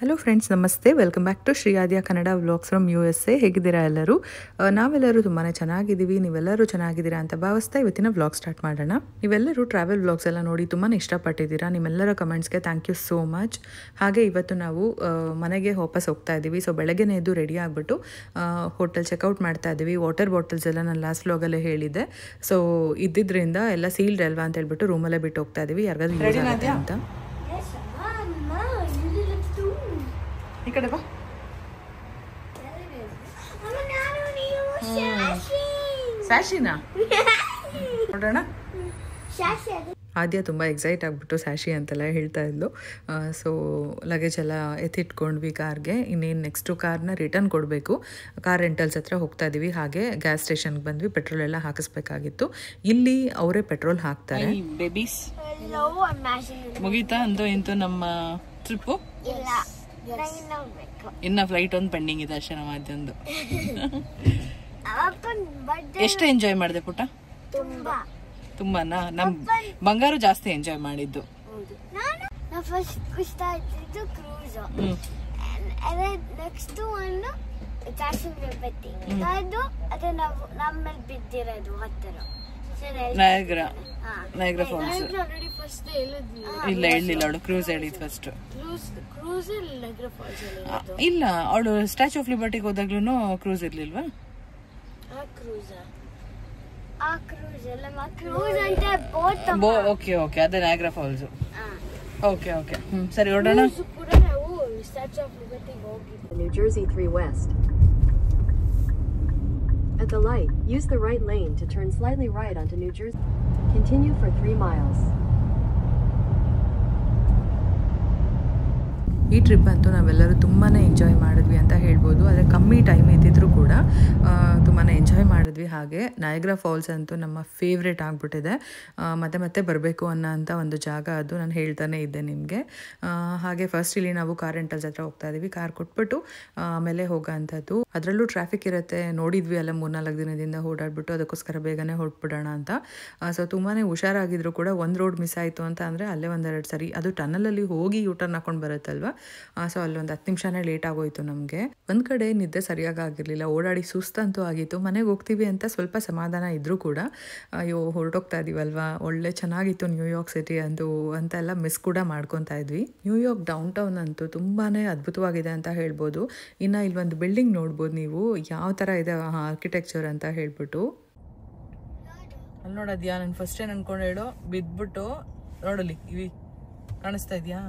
Hello friends, namaste. Welcome back to Shri Adya Kannada vlogs from USA. ಹೇಗಿದ್ದೀರಾ ಎಲ್ಲರೂ? ನಾವೆಲ್ಲರೂ ತುಂಬಾ ಚೆನ್ನಾಗಿದ್ದೀವಿ. ನೀವೆಲ್ಲರೂ ಚೆನ್ನಾಗಿದ್ದೀರಾ ಅಂತ ಭಾವಿಸ್ತಾ ಇವತ್ತಿನ ವ್ಲಾಗ್ ಸ್ಟಾರ್ಟ್ ಮಾಡೋಣ. ನೀವೆಲ್ಲರೂ ಟ್ರಾವೆಲ್ ವ್ಲಾಗ್ಸ್ ಎಲ್ಲ ನೋಡಿ ತುಂಬಾ ಇಷ್ಟಪಟ್ಟಿದ್ದೀರಾ. ನಿಮ್ಮೆಲ್ಲರ ಕಮೆಂಟ್ಸ್ಗೆ ಥ್ಯಾಂಕ್ ಯು ಸೋ ಮಚ್. ಹಾಗೆ ಇವತ್ತು ನಾವು ಮನೆಗೆ ವಾಪಸ್ ಹೋಗ್ತಾ ಇದ್ದೀವಿ. ಸೊ ಬೆಳಗ್ಗೆನೇ ಎದ್ದು ರೆಡಿ ಆಗಿಬಿಟ್ಟು ಹೋಟೆಲ್ ಚೆಕ್ಔಟ್ ಮಾಡ್ತಾ ಇದ್ದೀವಿ. ವಾಟರ್ ಬಾಟಲ್ಸ್ ಎಲ್ಲ ನಾನು ಲಾಸ್ಟ್ ವ್ಲಾಗಲ್ಲೇ ಹೇಳಿದ್ದೆ. ಸೊ ಇದ್ದಿದ್ದರಿಂದ ಎಲ್ಲ ಸೀಲ್ಡ್ ಅಲ್ವಾ ಅಂತ ಹೇಳ್ಬಿಟ್ಟು ರೂಮಲ್ಲೇ ಬಿಟ್ಟು ಹೋಗ್ತಾ ಇದ್ದೀವಿ. ಯಾರಿಗಾದ್ರೂ ಯೂಸ್ ಆಗುತ್ತೆ ಅಂತ. ಈ ಕಡೆ ಬಾ. ಸ್ಯಾಶಿನಾ ನೋಡೋಣ. ಆದ್ಯ ತುಂಬ ಎಕ್ಸೈಟ್ ಆಗಿಬಿಟ್ಟು ಸ್ಯಾಶಿ ಅಂತೆಲ್ಲ ಹೇಳ್ತಾ ಇದ್ಲು. ಸೊ ಲಗೇಜ್ ಎಲ್ಲ ಎತ್ತಿಟ್ಕೊಂಡ್ವಿ ಕಾರ್ಗೆ. ಇನ್ನೇನು ನೆಕ್ಸ್ಟು ಕಾರ್ನ ರಿಟರ್ನ್ ಕೊಡಬೇಕು. ಕಾರ್ ರೆಂಟಲ್ಸ್ ಹತ್ರ ಹೋಗ್ತಾ ಇದ್ದೀವಿ. ಹಾಗೆ ಗ್ಯಾಸ್ ಸ್ಟೇಷನ್ಗೆ ಬಂದ್ವಿ. ಪೆಟ್ರೋಲ್ ಎಲ್ಲ ಹಾಕಿಸ್ಬೇಕಾಗಿತ್ತು. ಇಲ್ಲಿ ಅವರೇ ಪೆಟ್ರೋಲ್ ಹಾಕ್ತಾರೆ. ಬೇಬೀಸ್ ಮುಗೀತಾ ಅಂತೂ ಇಂತೂ ನಮ್ಮ ಟ್ರಿಪ್ಪು. ಇನ್ನ ಫ್ಲೈಟ್ ಒಂದು ಪೆಂಡಿಂಗ್ ಇದೆ ಅಷ್ಟೇ ನಮ್ಮ ಅಜ್ಜಂದು. ಎಷ್ಟು ಎಂಜಾಯ್ ಮಾಡಿದೆ ಪುಟ್ಟ? ತುಂಬಾನಾ? ನಮ್ ಬಂಗಾರು ಜಾಸ್ತಿ ಎಂಜಾಯ್ ಮಾಡಿದ್ದು. ನಯಾಗ್ರಾ ಫಾಲ್ಸ್ ಇಲ್ಲ ಹೇಳಿಲ್ಲ ಅವಳು. ಕ್ರೂಸ್ ಹೇಳಿದ್ ಫಸ್ಟ್. ಇಲ್ಲ ಅವಳು ಸ್ಟ್ಯಾಚ್ಯೂ ಆಫ್ ಲಿಬರ್ಟಿಗೆ ಹೋದಾಗ್ಲೂ ಕ್ರೂಸ್ ಇರ್ಲಿಲ್ವಾ? ಓಕೆ ಓಕೆ, ಅದೇ ನಯಾಗ್ರಾ ಫಾಲ್ಸ್. ಓಕೆ ಓಕೆ, ಸರಿ ಹೊರಡೋಣ. New Jersey 3 West. At the light, use the right lane to turn slightly right onto New Jersey. Continue for 3 miles. ಈ ಟ್ರಿಪ್ ಅಂತೂ ನಾವೆಲ್ಲರೂ ತುಂಬಾ ಎಂಜಾಯ್ ಮಾಡಿದ್ವಿ ಅಂತ ಹೇಳ್ಬೋದು. ಆದರೆ ಕಮ್ಮಿ ಟೈಮ್ ಇದ್ದಿದ್ರು ಕೂಡ ತುಂಬಾ ಎಂಜಾಯ್ ಮಾಡಿದ್ವಿ. ಹಾಗೆ ನಯಾಗ್ರಾ ಫಾಲ್ಸ್ ಅಂತೂ ನಮ್ಮ ಫೇವ್ರೇಟ್ ಆಗಿಬಿಟ್ಟಿದೆ. ಮತ್ತೆ ಮತ್ತೆ ಬರಬೇಕು ಅನ್ನೋಂಥ ಒಂದು ಜಾಗ ಅದು. ನಾನು ಹೇಳ್ತಾನೆ ಇದ್ದೆ ನಿಮಗೆ. ಹಾಗೆ ಫಸ್ಟ್ ಇಲ್ಲಿ ನಾವು ಕಾರ್ ರೆಂಟಲ್ಸ್ ಹತ್ರ ಹೋಗ್ತಾ ಇದ್ದೀವಿ. ಕಾರ್ ಕೊಟ್ಬಿಟ್ಟು ಆಮೇಲೆ ಹೋಗೋ ಅಂಥದ್ದು. ಅದರಲ್ಲೂ ಟ್ರಾಫಿಕ್ ಇರುತ್ತೆ. ನೋಡಿದ್ವಿ ಅಲ್ಲ 3-4 ದಿನದಿಂದ ಓಡಾಡ್ಬಿಟ್ಟು, ಅದಕ್ಕೋಸ್ಕರ ಬೇಗನೆ ಹೊರಟ್ಬಿಡೋಣ ಅಂತ. ಸೊ ತುಂಬಾ ಹುಷಾರಾಗಿದ್ರು ಕೂಡ ಒಂದು ರೋಡ್ ಮಿಸ್ ಆಯಿತು ಅಂತ ಅಂದರೆ ಅಲ್ಲೇ 1-2 ಸರಿ ಅದು ಟನಲಲ್ಲಿ ಹೋಗಿ ಯೂಟರ್ನ್ ಹಾಕೊಂಡು ಬರುತ್ತಲ್ವ. ಸೊ ಅಲ್ಲೊಂದು 10 ನಿಮಿಷನೇ ಲೇಟ್ ಆಗೋಯ್ತು ನಮಗೆ. ಒಂದು ಕಡೆ ನಿದ್ದೆ ಸರಿಯಾಗಿ ಆಗಿರಲಿಲ್ಲ. ಓಡಾಡಿ ಸುಸ್ತಂತೂ ಆಗಿತ್ತು. ಮನೆಗೆ ಹೋಗ್ತೀವಿ ಅಂತ ಸ್ವಲ್ಪ ಸಮಾಧಾನ ಇದ್ರೂ ಕೂಡ ಅಯ್ಯೋ ಹೊರಟೋಗ್ತಾ ಇದೀವಲ್ವಾ, ಒಳ್ಳೆ ಚೆನ್ನಾಗಿತ್ತು ನ್ಯೂಯಾರ್ಕ್ ಸಿಟಿ ಅಂತೆಲ್ಲ ಮಿಸ್ ಕೂಡ ಮಾಡ್ಕೊತಾ ಇದ್ವಿ. ನ್ಯೂಯಾರ್ಕ್ ಡೌನ್ ಟೌನ್ ಅಂತೂ ತುಂಬಾ ಅದ್ಭುತವಾಗಿದೆ ಅಂತ ಹೇಳ್ಬೋದು. ಇನ್ನು ಇಲ್ಲೊಂದು ಬಿಲ್ಡಿಂಗ್ ನೋಡ್ಬೋದು ನೀವು ಯಾವ ಥರ ಇದೆ ಆರ್ಕಿಟೆಕ್ಚರ್ ಅಂತ ಹೇಳ್ಬಿಟ್ಟು. ಅಲ್ಲಿ ನೋಡೋದ್ಯಾ? ನಾನು ಫಸ್ಟ್ ಏನು ಅನ್ಕೊಂಡು ಹೇಳೋ ಬಿದ್ಬಿಟ್ಟು ನೋಡಲಿ ಇವಿ ಕಾಣಿಸ್ತಾ ಇದೆಯಾ?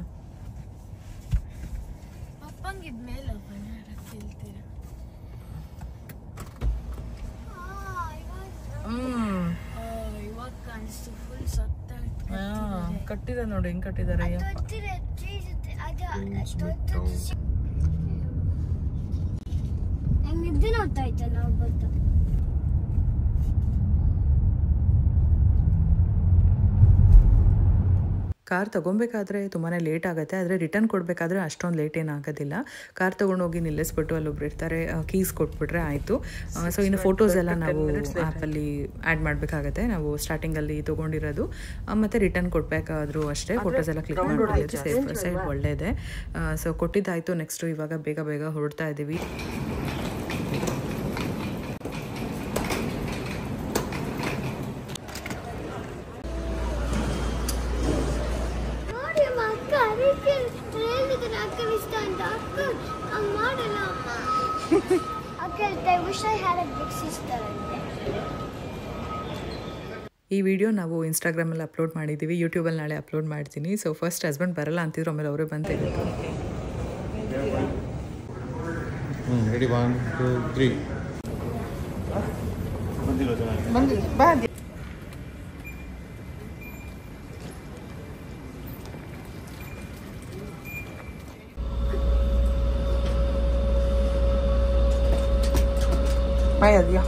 ಕಟ್ಟಿದ ನೋಡಿ ಹೆಂಗ್ ಕಟ್ಟಿದಾರೆ. ಕಾರ್ ತೊಗೊಬೇಕಾದ್ರೆ ತುಂಬಾ ಲೇಟ್ ಆಗುತ್ತೆ. ಆದರೆ ರಿಟರ್ನ್ ಕೊಡಬೇಕಾದ್ರೆ ಅಷ್ಟೊಂದು ಲೇಟ್ ಏನಾಗೋದಿಲ್ಲ. ಕಾರ್ ತೊಗೊಂಡೋಗಿ ನಿಲ್ಲಿಸ್ಬಿಟ್ಟು ಅಲ್ಲೊಬ್ರು ಇರ್ತಾರೆ, ಕೀಸ್ ಕೊಟ್ಬಿಟ್ರೆ ಆಯಿತು. ಸೊ ಇನ್ನು ಫೋಟೋಸ್ ಎಲ್ಲ ನಾವು ಆ್ಯಪಲ್ಲಿ ಆ್ಯಡ್ ಮಾಡಬೇಕಾಗತ್ತೆ. ನಾವು ಸ್ಟಾರ್ಟಿಂಗಲ್ಲಿ ತೊಗೊಂಡಿರೋದು ಮತ್ತು ರಿಟರ್ನ್ ಕೊಡಬೇಕಾದ್ರೂ ಅಷ್ಟೇ ಫೋಟೋಸ್ ಎಲ್ಲ ಕ್ಲಿಕ್ ಮಾಡ್ಕೊಳ್ಳೋದು ಸೇಫ್ ಸೈಡ್ ಒಳ್ಳೆಯದೇ. ಸೊ ಕೊಟ್ಟಿದ್ದಾಯಿತು. ನೆಕ್ಸ್ಟು ಇವಾಗ ಬೇಗ ಹೊರಡ್ತಾ ಇದ್ದೀವಿ. ಈ ವಿಡಿಯೋ ನಾವು ಇನ್ಸ್ಟಾಗ್ರಾಮಲ್ಲಿ ಅಪ್ಲೋಡ್ ಮಾಡಿದ್ದೀವಿ. ಯೂಟ್ಯೂಬಲ್ಲಿ ನಾಳೆ ಅಪ್ಲೋಡ್ ಮಾಡ್ತೀನಿ. ಸೊ ಫಸ್ಟ್ ಹಸ್ಬೆಂಡ್ ಬರಲ್ಲ ಅಂತಿದ್ರು, ಆಮೇಲೆ ಅವರೇ ಬಂದು Vaya. Adiós.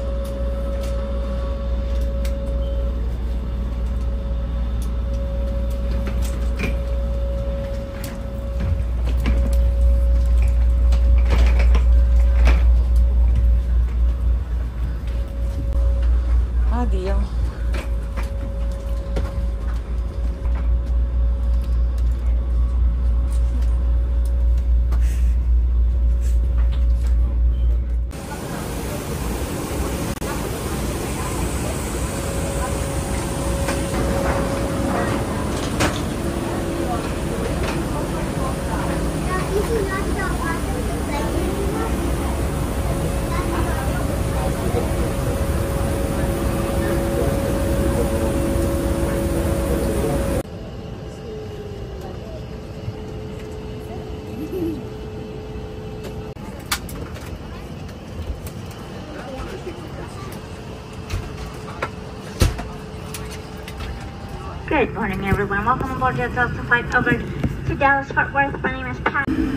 Good morning, everyone. Welcome aboard your Delta flight over to Dallas Fort Worth. My name is Pat. And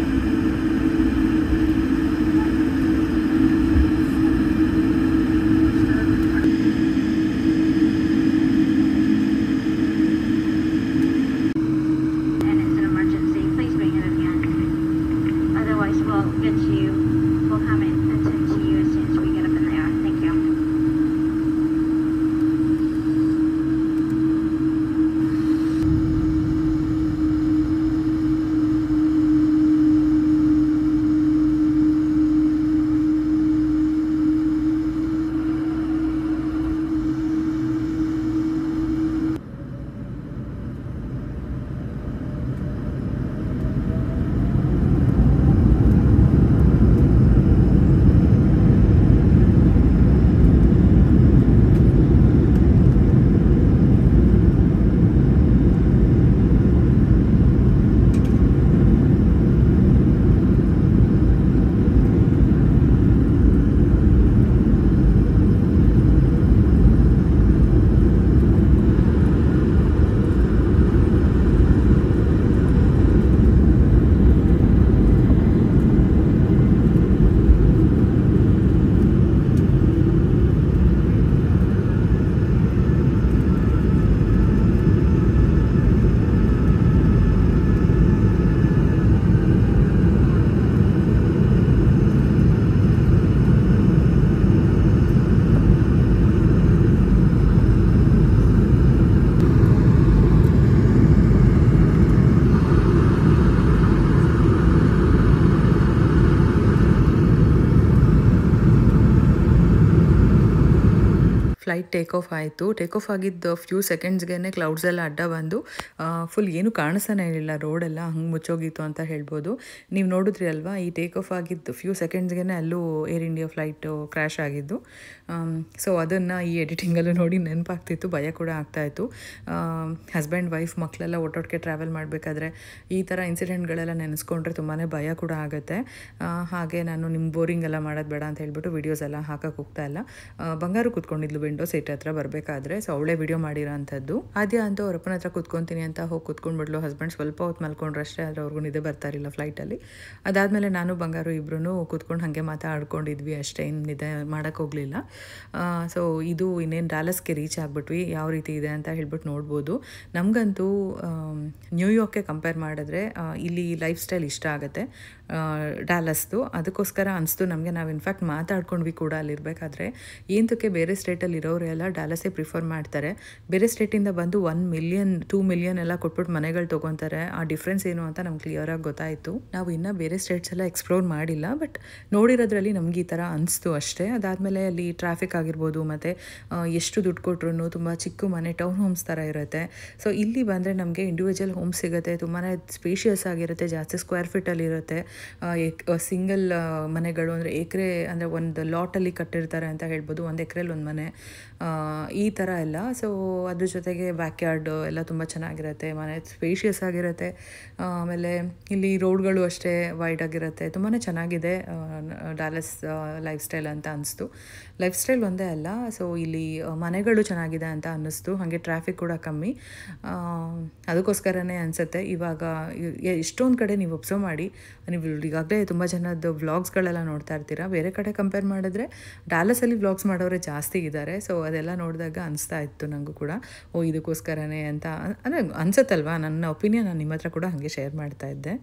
it's an emergency. Please bring it again. Otherwise, we'll get you. We'll have it attend to you as soon as we get up in the air. Thank you. Flight take off ಆಯಿತು. Take off ಆಗಿದ್ದು few ಸೆಕೆಂಡ್ಸ್ಗೆ clouds ಎಲ್ಲ ಅಡ್ಡ ಬಂದು full ಏನು ಕಾಣಿಸ್ತಾನೆ ಇರಲಿಲ್ಲ, ರೋಡೆಲ್ಲ ಹಂಗೆ ಮುಚ್ಚೋಗಿತ್ತು ಅಂತ ಹೇಳ್ಬೋದು. ನೀವು ನೋಡಿದ್ರಿ ಅಲ್ವಾ, ಈ ಟೇಕ್ ಆಫ್ ಆಗಿದ್ದು ಫ್ಯೂ ಸೆಕೆಂಡ್ಸ್ಗೆ ಅಲ್ಲೂ ಏರ್ ಇಂಡಿಯಾ ಫ್ಲೈಟು ಕ್ರ್ಯಾಶ್ ಆಗಿದ್ದು. ಸೊ ಅದನ್ನು ಈ ಎಡಿಟಿಂಗಲ್ಲೂ ನೋಡಿ ನೆನಪಾಗ್ತಿತ್ತು, ಭಯ ಕೂಡ ಆಗ್ತಾಯಿತ್ತು. ಹಸ್ಬೆಂಡ್ ವೈಫ್ ಮಕ್ಕಳೆಲ್ಲ ಒಟ್ಟೊಟ್ಟಿಗೆ ಟ್ರಾವೆಲ್ ಮಾಡಬೇಕಾದ್ರೆ ಈ ಥರ ಇನ್ಸಿಡೆಂಟ್ಗಳೆಲ್ಲ ನೆನೆಸ್ಕೊಂಡ್ರೆ ತುಂಬಾ ಭಯ ಕೂಡ ಆಗುತ್ತೆ. ಹಾಗೆ ನಾನು ನಿಮ್ಮ ಬೋರಿಂಗ್ ಎಲ್ಲ ಮಾಡೋದು ಬೇಡ ಅಂತ ಹೇಳ್ಬಿಟ್ಟು ವೀಡಿಯೋಸ್ ಎಲ್ಲ ಹಾಕಕ್ಕೆ ಹೋಗ್ತಾ ಇಲ್ಲ. ಬಂಗಾರು ಕೂತ್ಕೊಂಡಿದ್ಲು ವಿಂಡೋ ಸೀಟ್ ಹತ್ರ ಬರಬೇಕಾದ್ರೆ, ಸೊ ಅವಳೇ ವಿಡಿಯೋ ಮಾಡಿರೋ ಅಂಥದ್ದು. ಆದ್ಯ ಅಂತೂ ಅವ್ರ ಅಪ್ಪನ ಹತ್ರ ಕೂತ್ಕೊತೀನಿ ಅಂತ ಹೋಗಿ ಕೂತ್ಕೊಂಡ್ಬಿಡ್ಲು. ಹಸ್ಬೆಂಡ್ ಸ್ವಲ್ಪ ಹೊತ್ತು ಮಲ್ಕೊಂಡ್ರೆ ಅಷ್ಟೇ, ಆದರೆ ಅವ್ರಿಗೂ ನಿದ್ದೆ ಬರ್ತಾ ಇರಲಿಲ್ಲ ಫ್ಲೈಟಲ್ಲಿ. ಅದಾದಮೇಲೆ ನಾನು ಬಂಗಾರು ಇಬ್ಬರೂ ಕೂತ್ಕೊಂಡು ಹಾಗೆ ಮಾತಾಡ್ಕೊಂಡಿದ್ವಿ ಅಷ್ಟೇ, ಇನ್ನು ನಿದ್ದೆ ಮಾಡೋಕ್ಕೆ ಹೋಗಲಿಲ್ಲ. ಸೊ ಇದು ಇನ್ನೇನು ಡ್ಯಾಲಸ್ಗೆ ರೀಚ್ ಆಗಿಬಿಟ್ವಿ. ಯಾವ ರೀತಿ ಇದೆ ಅಂತ ಹೇಳ್ಬಿಟ್ಟು ನೋಡ್ಬೋದು. ನಮಗಂತೂ ನ್ಯೂಯಾರ್ಕ್ಗೆ ಕಂಪೇರ್ ಮಾಡಿದ್ರೆ ಇಲ್ಲಿ ಲೈಫ್ ಸ್ಟೈಲ್ ಇಷ್ಟ ಆಗುತ್ತೆ ಡ್ಯಾಲಸ್ದು. ಅದಕ್ಕೋಸ್ಕರ ಅನಿಸ್ತು ನಮಗೆ. ನಾವು ಇನ್ಫ್ಯಾಕ್ಟ್ ಮಾತಾಡ್ಕೊಂಡ್ವಿ ಕೂಡ ಅಲ್ಲಿರಬೇಕಾದ್ರೆ, ಏನಕ್ಕೆ ಬೇರೆ ಸ್ಟೇಟಲ್ಲಿ ಇರೋರೆಲ್ಲ ಡ್ಯಾಲಸ್ಸೇ ಪ್ರಿಫರ್ ಮಾಡ್ತಾರೆ. ಬೇರೆ ಸ್ಟೇಟಿಂದ ಬಂದು 1 ಮಿಲಿಯನ್ 2 ಮಿಲಿಯನ್ ಎಲ್ಲ ಕೊಟ್ಬಿಟ್ಟು ಮನೆಗಳು ತೊಗೊತಾರೆ. ಆ ಡಿಫ್ರೆನ್ಸ್ ಏನು ಅಂತ ನಮ್ಗೆ ಕ್ಲಿಯರಾಗಿ ಗೊತ್ತಾಯಿತು. ನಾವು ಇನ್ನೂ ಬೇರೆ ಸ್ಟೇಟ್ಸ್ ಎಲ್ಲ ಎಕ್ಸ್ಪ್ಲೋರ್ ಮಾಡಿಲ್ಲ, ಬಟ್ ನೋಡಿರೋದ್ರಲ್ಲಿ ನಮ್ಗೆ ಈ ಥರ ಅನಿಸ್ತು ಅಷ್ಟೇ. ಅದಾದಮೇಲೆ ಅಲ್ಲಿ ಟ್ರಾಫಿಕ್ ಆಗಿರ್ಬೋದು, ಮತ್ತು ಎಷ್ಟು ದುಡ್ಡು ಕೊಟ್ರು ತುಂಬ ಚಿಕ್ಕ ಮನೆ, ಟೌನ್ ಹೋಮ್ಸ್ ಥರ ಇರುತ್ತೆ. ಸೊ ಇಲ್ಲಿ ಬಂದರೆ ನಮಗೆ ಇಂಡಿವಿಜುವಲ್ ಹೋಮ್ ಸಿಗುತ್ತೆ, ತುಂಬಾ ಸ್ಪೇಷಿಯಸ್ ಆಗಿರುತ್ತೆ, ಜಾಸ್ತಿ ಸ್ಕ್ವೇರ್ ಫೀಟಲ್ಲಿ ಇರುತ್ತೆ. ಸಿಂಗಲ್ ಮನೆಗಳು ಅಂದರೆ ಎಕರೆ, ಅಂದರೆ ಒಂದು ಲಾಟಲ್ಲಿ ಕಟ್ಟಿರ್ತಾರೆ ಅಂತ ಹೇಳ್ಬೋದು, 1 ಎಕರೆಲಿ 1 ಮನೆ, ಈ ಥರ ಎಲ್ಲ. ಸೊ ಅದ್ರ ಜೊತೆಗೆ ಬ್ಯಾಕ್ಯಾರ್ಡ್ ಎಲ್ಲ ತುಂಬ ಚೆನ್ನಾಗಿರುತ್ತೆ, ಮನೆ ಸ್ಪೇಷಿಯಸ್ ಆಗಿರುತ್ತೆ. ಆಮೇಲೆ ಇಲ್ಲಿ ರೋಡ್ಗಳು ಅಷ್ಟೇ ವೈಡ್ ಆಗಿರುತ್ತೆ, ತುಂಬಾ ಚೆನ್ನಾಗಿದೆ ಡ್ಯಾಲಸ್ ಲೈಫ್ ಸ್ಟೈಲ್ ಅಂತ ಅನಿಸ್ತು. ಲೈಫ್ ಸ್ಟೈಲ್ ಒಂದೇ ಅಲ್ಲ, ಸೊ ಇಲ್ಲಿ ಮನೆಗಳು ಚೆನ್ನಾಗಿದೆ ಅಂತ ಅನ್ನಿಸ್ತು. ಹಾಗೆ ಟ್ರಾಫಿಕ್ ಕೂಡ ಕಮ್ಮಿ. ಅದಕ್ಕೋಸ್ಕರನೇ ಅನಿಸುತ್ತೆ ಇವಾಗ ಎಷ್ಟೊಂದು ಕಡೆ ನೀವು ಒಬ್ಸರ್ವ್ ಮಾಡಿ, ನೀವು ಈಗಾಗಲೇ ತುಂಬ ಜನದ ವ್ಲಾಗ್ಸ್ಗಳೆಲ್ಲ ನೋಡ್ತಾ ಇರ್ತೀರ. ಬೇರೆ ಕಡೆ ಕಂಪೇರ್ ಮಾಡಿದ್ರೆ ಡ್ಯಾಲಸಲ್ಲಿ ವ್ಲಾಗ್ಸ್ ಮಾಡೋರೆ ಜಾಸ್ತಿ ಇದ್ದಾರೆ. ಸೊ ಅದೆಲ್ಲ ನೋಡಿದಾಗ ಅನಿಸ್ತಾ ಇತ್ತು ನನಗೂ ಕೂಡ, ಇದಕ್ಕೋಸ್ಕರನೇ ಅಂತ ಅಂದರೆ ಅನಿಸುತ್ತಲ್ವಾ. ನನ್ನ ಒಪಿನಿಯನ್ ನಾನು ನಿಮ್ಮ ಹತ್ರ ಕೂಡ ಹಾಗೆ ಶೇರ್ ಮಾಡ್ತಾ ಇದ್ದೆ.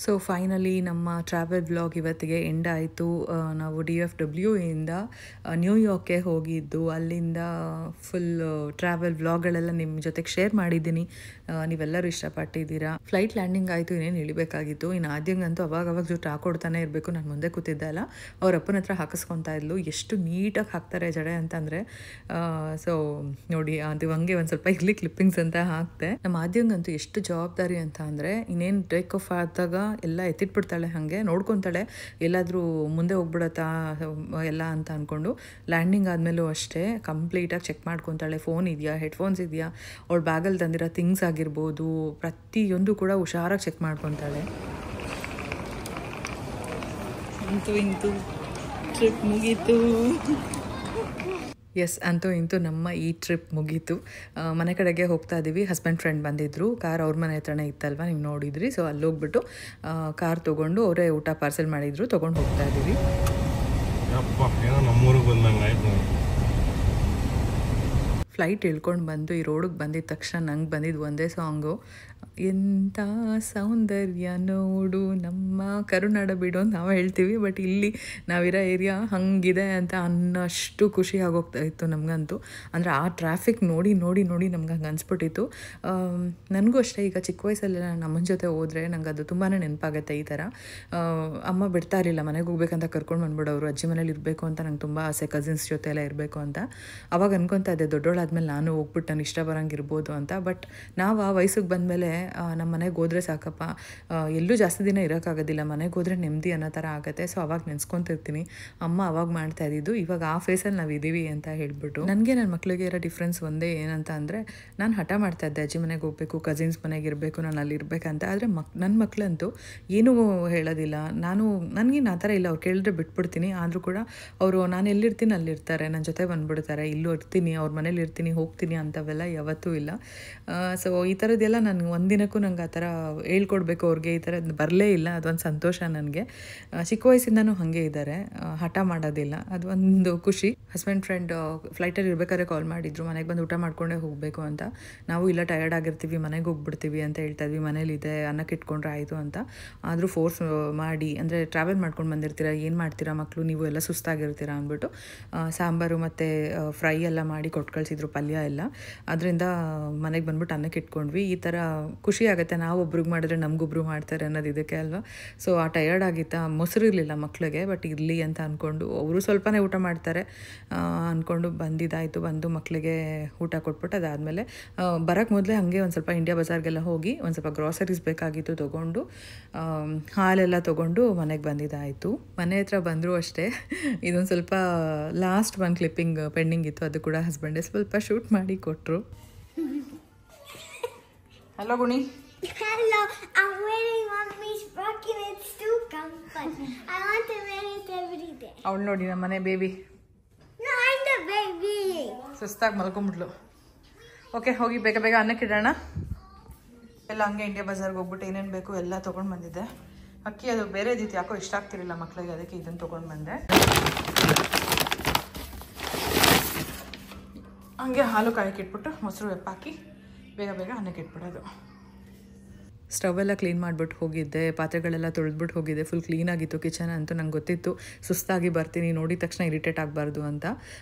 ಸೊ ಫೈನಲಿ ನಮ್ಮ ಟ್ರಾವೆಲ್ ವ್ಲಾಗ್ ಇವತ್ತಿಗೆ ಎಂಡ್ ಆಯಿತು. ನಾವು DFW ಇಂದ ನ್ಯೂಯಾರ್ಕ್ಗೆ ಹೋಗಿದ್ದು, ಅಲ್ಲಿಂದ ಫುಲ್ ಟ್ರಾವೆಲ್ ವ್ಲಾಗ್ಗಳೆಲ್ಲ ನಿಮ್ಮ ಜೊತೆಗೆ ಶೇರ್ ಮಾಡಿದ್ದೀನಿ. ನೀವೆಲ್ಲರೂ ಇಷ್ಟಪಟ್ಟಿದ್ದೀರಾ. ಫ್ಲೈಟ್ ಲ್ಯಾಂಡಿಂಗ್ ಆಯಿತು, ಇನ್ನೇನು ಇಳಿಬೇಕಾಗಿತ್ತು. ಇನ್ನು ಆದ್ಯಂಗಂತೂ ಅವಾಗ ಜೊತೆ ಹಾಕೊಡ್ತಾನೆ ಇರಬೇಕು. ನಾನು ಮುಂದೆ ಕೂತಿದ್ದೆ ಅಲ್ಲ, ಅವ್ರ ಅಪ್ಪನ ಹತ್ರ ಹಾಕಿಸ್ಕೊತಾ ಇದ್ಲು. ಎಷ್ಟು ನೀಟಾಗಿ ಹಾಕ್ತಾರೆ ಜಡೆ ಅಂತಂದರೆ. ಸೊ ನೋಡಿ, ಅದು ಹಂಗೆ ಒಂದು ಸ್ವಲ್ಪ ಇಲ್ಲಿ ಕ್ಲಿಪ್ಪಿಂಗ್ಸ್ ಅಂತ ಹಾಕ್ತೆ. ನಮ್ಮ ಆದ್ಯಂಗಂತೂ ಎಷ್ಟು ಜವಾಬ್ದಾರಿ ಅಂತ ಅಂದರೆ, ಇನ್ನೇನು ಟೇಕ್ ಆಫ್ ಆದಾಗ ಎಲ್ಲ ಎತ್ತಿಟ್ಬಿಡ್ತಾಳೆ, ಹಾಗೆ ನೋಡ್ಕೊತಾಳೆ ಎಲ್ಲಾದರೂ ಮುಂದೆ ಹೋಗ್ಬಿಡತ್ತಾ ಎಲ್ಲ ಅಂತ ಅಂದ್ಕೊಂಡು. ಲ್ಯಾಂಡಿಂಗ್ ಆದಮೇಲೂ ಅಷ್ಟೇ ಕಂಪ್ಲೀಟಾಗಿ ಚೆಕ್ ಮಾಡ್ಕೊತಾಳೆ. ಫೋನ್ ಇದೆಯಾ, ಹೆಡ್ಫೋನ್ಸ್ ಇದೆಯಾ, ಅವಳ ಬ್ಯಾಗಲ್ಲಿ ತಂದಿರೋ ಥಿಂಗ್ಸ್ ಆಗಿರ್ಬೋದು, ಪ್ರತಿಯೊಂದು ಕೂಡ ಹುಷಾರಾಗಿ ಚೆಕ್ ಮಾಡ್ಕೊತಾಳೆ. ಇಂತೂ ಟ್ರಿಪ್ ಮುಗೀತು. ಎಸ್, ಅಂತೂ ಇಂತೂ ನಮ್ಮ ಈ ಟ್ರಿಪ್ ಮುಗೀತು. ಮನೆ ಕಡೆಗೆ ಹೋಗ್ತಾ ಇದ್ದೀವಿ. ಹಸ್ಬೆಂಡ್ ಫ್ರೆಂಡ್ ಬಂದಿದ್ದರು. ಕಾರ್ ಅವ್ರ ಮನೆ ಹತ್ರನೇ ಇತ್ತಲ್ವ, ನೀವು ನೋಡಿದ್ರಿ. ಸೊ ಅಲ್ಲಿ ಹೋಗ್ಬಿಟ್ಟು ಕಾರ್ ತೊಗೊಂಡು ಅವರೇ ಊಟ ಪಾರ್ಸೆಲ್ ಮಾಡಿದ್ರು, ತೊಗೊಂಡು ಹೋಗ್ತಾ ಇದ್ದೀವಿ. ಫ್ಲೈಟ್ ಇಳ್ಕೊಂಡು ಬಂದು ಈ ರೋಡಿಗೆ ಬಂದಿದ್ದ ತಕ್ಷಣ ನಂಗೆ ಬಂದಿದ್ದು ಒಂದೇ ಸಾಂಗು, ಎಂಥ ಸೌಂದರ್ಯ ನೋಡು ನಮ್ಮ ಕರುನಾಡ ಬಿಡು ಅಂತ ನಾವು ಹೇಳ್ತೀವಿ. ಬಟ್ ಇಲ್ಲಿ ನಾವಿರೋ ಏರಿಯಾ ಹಂಗಿದೆ ಅಂತ ಅನ್ನೋಷ್ಟು ಖುಷಿ ಆಗೋಗ್ತಾ ಇತ್ತು ನಮಗಂತೂ. ಅಂದರೆ ಆ ಟ್ರಾಫಿಕ್ ನೋಡಿ ನೋಡಿ ನೋಡಿ ನಮ್ಗೆ ಹಂಗೆ ಅನಿಸ್ಬಿಟ್ಟಿತ್ತು. ನನಗೂ ಅಷ್ಟೇ, ಈಗ ಚಿಕ್ಕ ವಯಸ್ಸಲ್ಲೆಲ್ಲ ನಮ್ಮನ ಜೊತೆ ಹೋದರೆ ನಂಗೆ ಅದು ತುಂಬಾ ನೆನಪಾಗುತ್ತೆ. ಈ ಥರ ಅಮ್ಮ ಬಿಡ್ತಾ ಇರಲಿಲ್ಲ, ಮನೆಗೆ ಹೋಗ್ಬೇಕಂತ ಕರ್ಕೊಂಡು ಬಂದ್ಬಿಡೋರು. ಅಜ್ಜಿ ಮನೇಲಿ ಇರಬೇಕು ಅಂತ ನಂಗೆ ತುಂಬ ಆಸೆ, ಕಸಿನ್ಸ್ ಜೊತೆ ಎಲ್ಲ ಇರಬೇಕು ಅಂತ. ಅವಾಗ ಅನ್ಕೊತಾ ಇದ್ದೆ ದೊಡ್ಡೋಳಾದ್ಮೇಲೆ ನಾನು ಹೋಗ್ಬಿಟ್ಟು ನಾನು ಇಷ್ಟ ಬರೋಂಗಿರ್ಬೋದು ಅಂತ. ಬಟ್ ನಾವು ಆ ವಯಸ್ಸಿಗೆ ಬಂದಮೇಲೆ ನಮ್ಮ ಮನೆಗೆ ಹೋದರೆ ಸಾಕಪ್ಪ, ಎಲ್ಲೂ ಜಾಸ್ತಿ ದಿನ ಇರೋಕ್ಕಾಗೋದಿಲ್ಲ, ಮನೆಗೆ ಹೋದರೆ ನೆಮ್ಮದಿ ಅನ್ನೋ ಥರ ಆಗುತ್ತೆ. ಸೊ ಅವಾಗ ನೆನೆಸ್ಕೊತಿರ್ತೀನಿ ಅಮ್ಮ ಅವಾಗ ಮಾಡ್ತಾ ಇದ್ದಿದ್ದು, ಇವಾಗ ಆ ಫೇಸಲ್ಲಿ ನಾವು ಇದ್ದೀವಿ ಅಂತ ಹೇಳ್ಬಿಟ್ಟು. ನನಗೆ ನನ್ನ ಮಕ್ಳಿಗೆ ಇರೋ ಡಿಫ್ರೆನ್ಸ್ ಒಂದೇ ಏನಂತ ಅಂದರೆ, ನಾನು ಹಠ ಮಾಡ್ತಾ ಇದ್ದೆ ಅಜ್ಜಿ ಮನೆಗೆ ಹೋಗಬೇಕು, ಕಸಿನ್ಸ್ ಮನೆಗೆ ಇರಬೇಕು, ನಾನು ಅಲ್ಲಿ ಇರಬೇಕಂತ. ಆದರೆ ನನ್ನ ಮಕ್ಕಳಂತೂ ಏನೂ ಹೇಳೋದಿಲ್ಲ. ನನಗೇನು ಆ ಥರ ಇಲ್ಲ, ಅವ್ರು ಕೇಳಿದ್ರೆ ಬಿಟ್ಬಿಡ್ತೀನಿ. ಆದರೂ ಕೂಡ ಅವರು ನಾನು ಎಲ್ಲಿರ್ತೀನಿ ಅಲ್ಲಿರ್ತಾರೆ, ನನ್ನ ಜೊತೆ ಬಂದುಬಿಡ್ತಾರೆ. ಇಲ್ಲೂ ಇರ್ತೀನಿ, ಅವ್ರ ಮನೇಲಿ ಇರ್ತೀನಿ, ಹೋಗ್ತೀನಿ ಅಂತವೆಲ್ಲ ಯಾವತ್ತೂ ಇಲ್ಲ. ಸೊ ಈ ಥರದ್ದೆಲ್ಲ ನನಗೆ ಒಂದಿನಕ್ಕೂ ನಂಗೆ ಆ ಥರ ಹೇಳ್ಕೊಡ್ಬೇಕು ಅವ್ರಿಗೆ, ಈ ಥರದ್ದು ಬರಲೇ ಇಲ್ಲ. ಅದೊಂದು ಸಂತೋಷ ನನಗೆ. ಚಿಕ್ಕ ವಯಸ್ಸಿಂದನೂ ಹಾಗೆ ಇದ್ದಾರೆ, ಹಠ ಮಾಡೋದಿಲ್ಲ, ಅದು ಒಂದು ಖುಷಿ. ಹಸ್ಬೆಂಡ್ ಫ್ರೆಂಡ್ ಫ್ಲೈಟಲ್ಲಿ ಇರಬೇಕಾದ್ರೆ ಕಾಲ್ ಮಾಡಿದ್ರು, ಮನೆಗೆ ಬಂದು ಊಟ ಮಾಡ್ಕೊಂಡೇ ಹೋಗಬೇಕು ಅಂತ. ನಾವು ಇಲ್ಲ ಟಯರ್ಡ್ ಆಗಿರ್ತೀವಿ, ಮನೆಗೆ ಹೋಗ್ಬಿಡ್ತೀವಿ ಅಂತ ಹೇಳ್ತಾ ಇದ್ವಿ. ಮನೇಲಿದೆ, ಅನ್ನಕ್ಕೆ ಇಟ್ಕೊಂಡ್ರೆ ಆಯಿತು ಅಂತ. ಆದರೂ ಫೋರ್ಸ್ ಮಾಡಿ, ಅಂದರೆ ಟ್ರಾವೆಲ್ ಮಾಡ್ಕೊಂಡು ಬಂದಿರ್ತೀರ, ಏನು ಮಾಡ್ತೀರಾ ಮಕ್ಕಳು ನೀವು, ಎಲ್ಲ ಸುಸ್ತಾಗಿರ್ತೀರ ಅಂದ್ಬಿಟ್ಟು ಸಾಂಬಾರು ಮತ್ತು ಫ್ರೈ ಎಲ್ಲ ಮಾಡಿ ಕೊಟ್ಟು ಕಳಿಸಿದ್ರು, ಪಲ್ಯ ಎಲ್ಲ. ಅದರಿಂದ ಮನೆಗೆ ಬಂದ್ಬಿಟ್ಟು ಅನ್ನಕ್ಕೆ ಇಟ್ಕೊಂಡ್ವಿ. ಈ ಥರ ಖುಷಿ ಆಗುತ್ತೆ, ನಾವು ಒಬ್ರಿಗೆ ಮಾಡಿದ್ರೆ ನಮಗೊಬ್ರು ಮಾಡ್ತಾರೆ ಅನ್ನೋದು ಇದಕ್ಕೆ ಅಲ್ವಾ. ಸೊ ಆ ಟಯರ್ಡ್ ಆಗಿತ್ತಾ, ಮೊಸರು ಇರಲಿಲ್ಲ ಮಕ್ಕಳಿಗೆ, ಬಟ್ ಇರಲಿ ಅಂತ ಅಂದ್ಕೊಂಡು ಅವರು ಸ್ವಲ್ಪನೇ ಊಟ ಮಾಡ್ತಾರೆ ಅಂದ್ಕೊಂಡು ಬಂದಿದ್ದಾಯಿತು. ಬಂದು ಮಕ್ಕಳಿಗೆ ಊಟ ಕೊಟ್ಬಿಟ್ಟು ಅದಾದಮೇಲೆ ಬರೋಕ್ಕೆ ಮೊದಲೇ ಹಾಗೆ ಒಂದು ಸ್ವಲ್ಪ ಇಂಡಿಯಾ ಬಜಾರ್ಗೆಲ್ಲ ಹೋಗಿ ಒಂದು ಸ್ವಲ್ಪ ಗ್ರಾಸರೀಸ್ ಬೇಕಾಗಿತ್ತು, ತೊಗೊಂಡು ಹಾಲೆಲ್ಲ ತೊಗೊಂಡು ಮನೆಗೆ ಬಂದಿದ್ದಾಯಿತು. ಮನೆ ಹತ್ರ ಬಂದರೂ ಅಷ್ಟೇ, ಇದೊಂದು ಸ್ವಲ್ಪ ಲಾಸ್ಟ್ ಒಂದು ಕ್ಲಿಪ್ಪಿಂಗ್ ಪೆಂಡಿಂಗ್ ಇತ್ತು, ಅದು ಕೂಡ ಹಸ್ಬೆಂಡೇ ಸ್ವಲ್ಪ ಶೂಟ್ ಮಾಡಿ ಕೊಟ್ಟರು. Hello ಗುಣಿ. Hello, I'm wearing mommy's frock and it's too comfy. I want to wear it every day. ಅವಳು ನೋಡಿ ನಮ್ಮ ಮನೆ baby. No, I'm the baby. ಸುಸ್ತಾಗಿ ಮಲ್ಕೊಂಬಿಟ್ಲು. ಓಕೆ, ಹೋಗಿ ಬೇಗ ಬೇಗ ಅನ್ನಕ್ಕೆ ಇಡೋಣ. ಎಲ್ಲ ಹಂಗೆ ಇಂಡಿಯಾ ಬಜಾರ್ಗೆ ಹೋಗ್ಬಿಟ್ಟು ಏನೇನು ಬೇಕು ಎಲ್ಲ ತೊಗೊಂಡು ಬಂದಿದ್ದೆ. ಅಕ್ಕಿ ಅದು ಬೇರೆ ಇದ್ದಿತ್ತು, ಯಾಕೋ ಇಷ್ಟ ಆಗ್ತಿರಲಿಲ್ಲ ಮಕ್ಕಳಿಗೆ, ಅದಕ್ಕೆ ಇದನ್ನು ತೊಗೊಂಡು ಬಂದೆ. ಹಂಗೆ ಹಾಲು ಕಾಯಕ್ಕೆ ಇಟ್ಬಿಟ್ಟು ಮೊಸರು ಹಾಕಿ ಬೇಗ ಬೇಗ ಅನ್ನಕ್ಕೆ ಇಟ್ಬಿಡೋದು. ಸ್ಟವ್ ಎಲ್ಲ ಕ್ಲೀನ್ ಮಾಡಿಬಿಟ್ಟು ಹೋಗಿದ್ದೆ, ಪಾತ್ರೆಗಳೆಲ್ಲ ತೊಳೆದ್ಬಿಟ್ಟು ಹೋಗಿದ್ದೆ. ಫುಲ್ ಕ್ಲೀನಾಗಿತ್ತು ಕಿಚನ್ ಅಂತೂ. ನಂಗೆ ಗೊತ್ತಿತ್ತು ಸುಸ್ತಾಗಿ ಬರ್ತೀನಿ, ನೋಡಿದ ತಕ್ಷಣ ಇರಿಟೇಟ್ ಆಗಬಾರ್ದು ಅಂತ.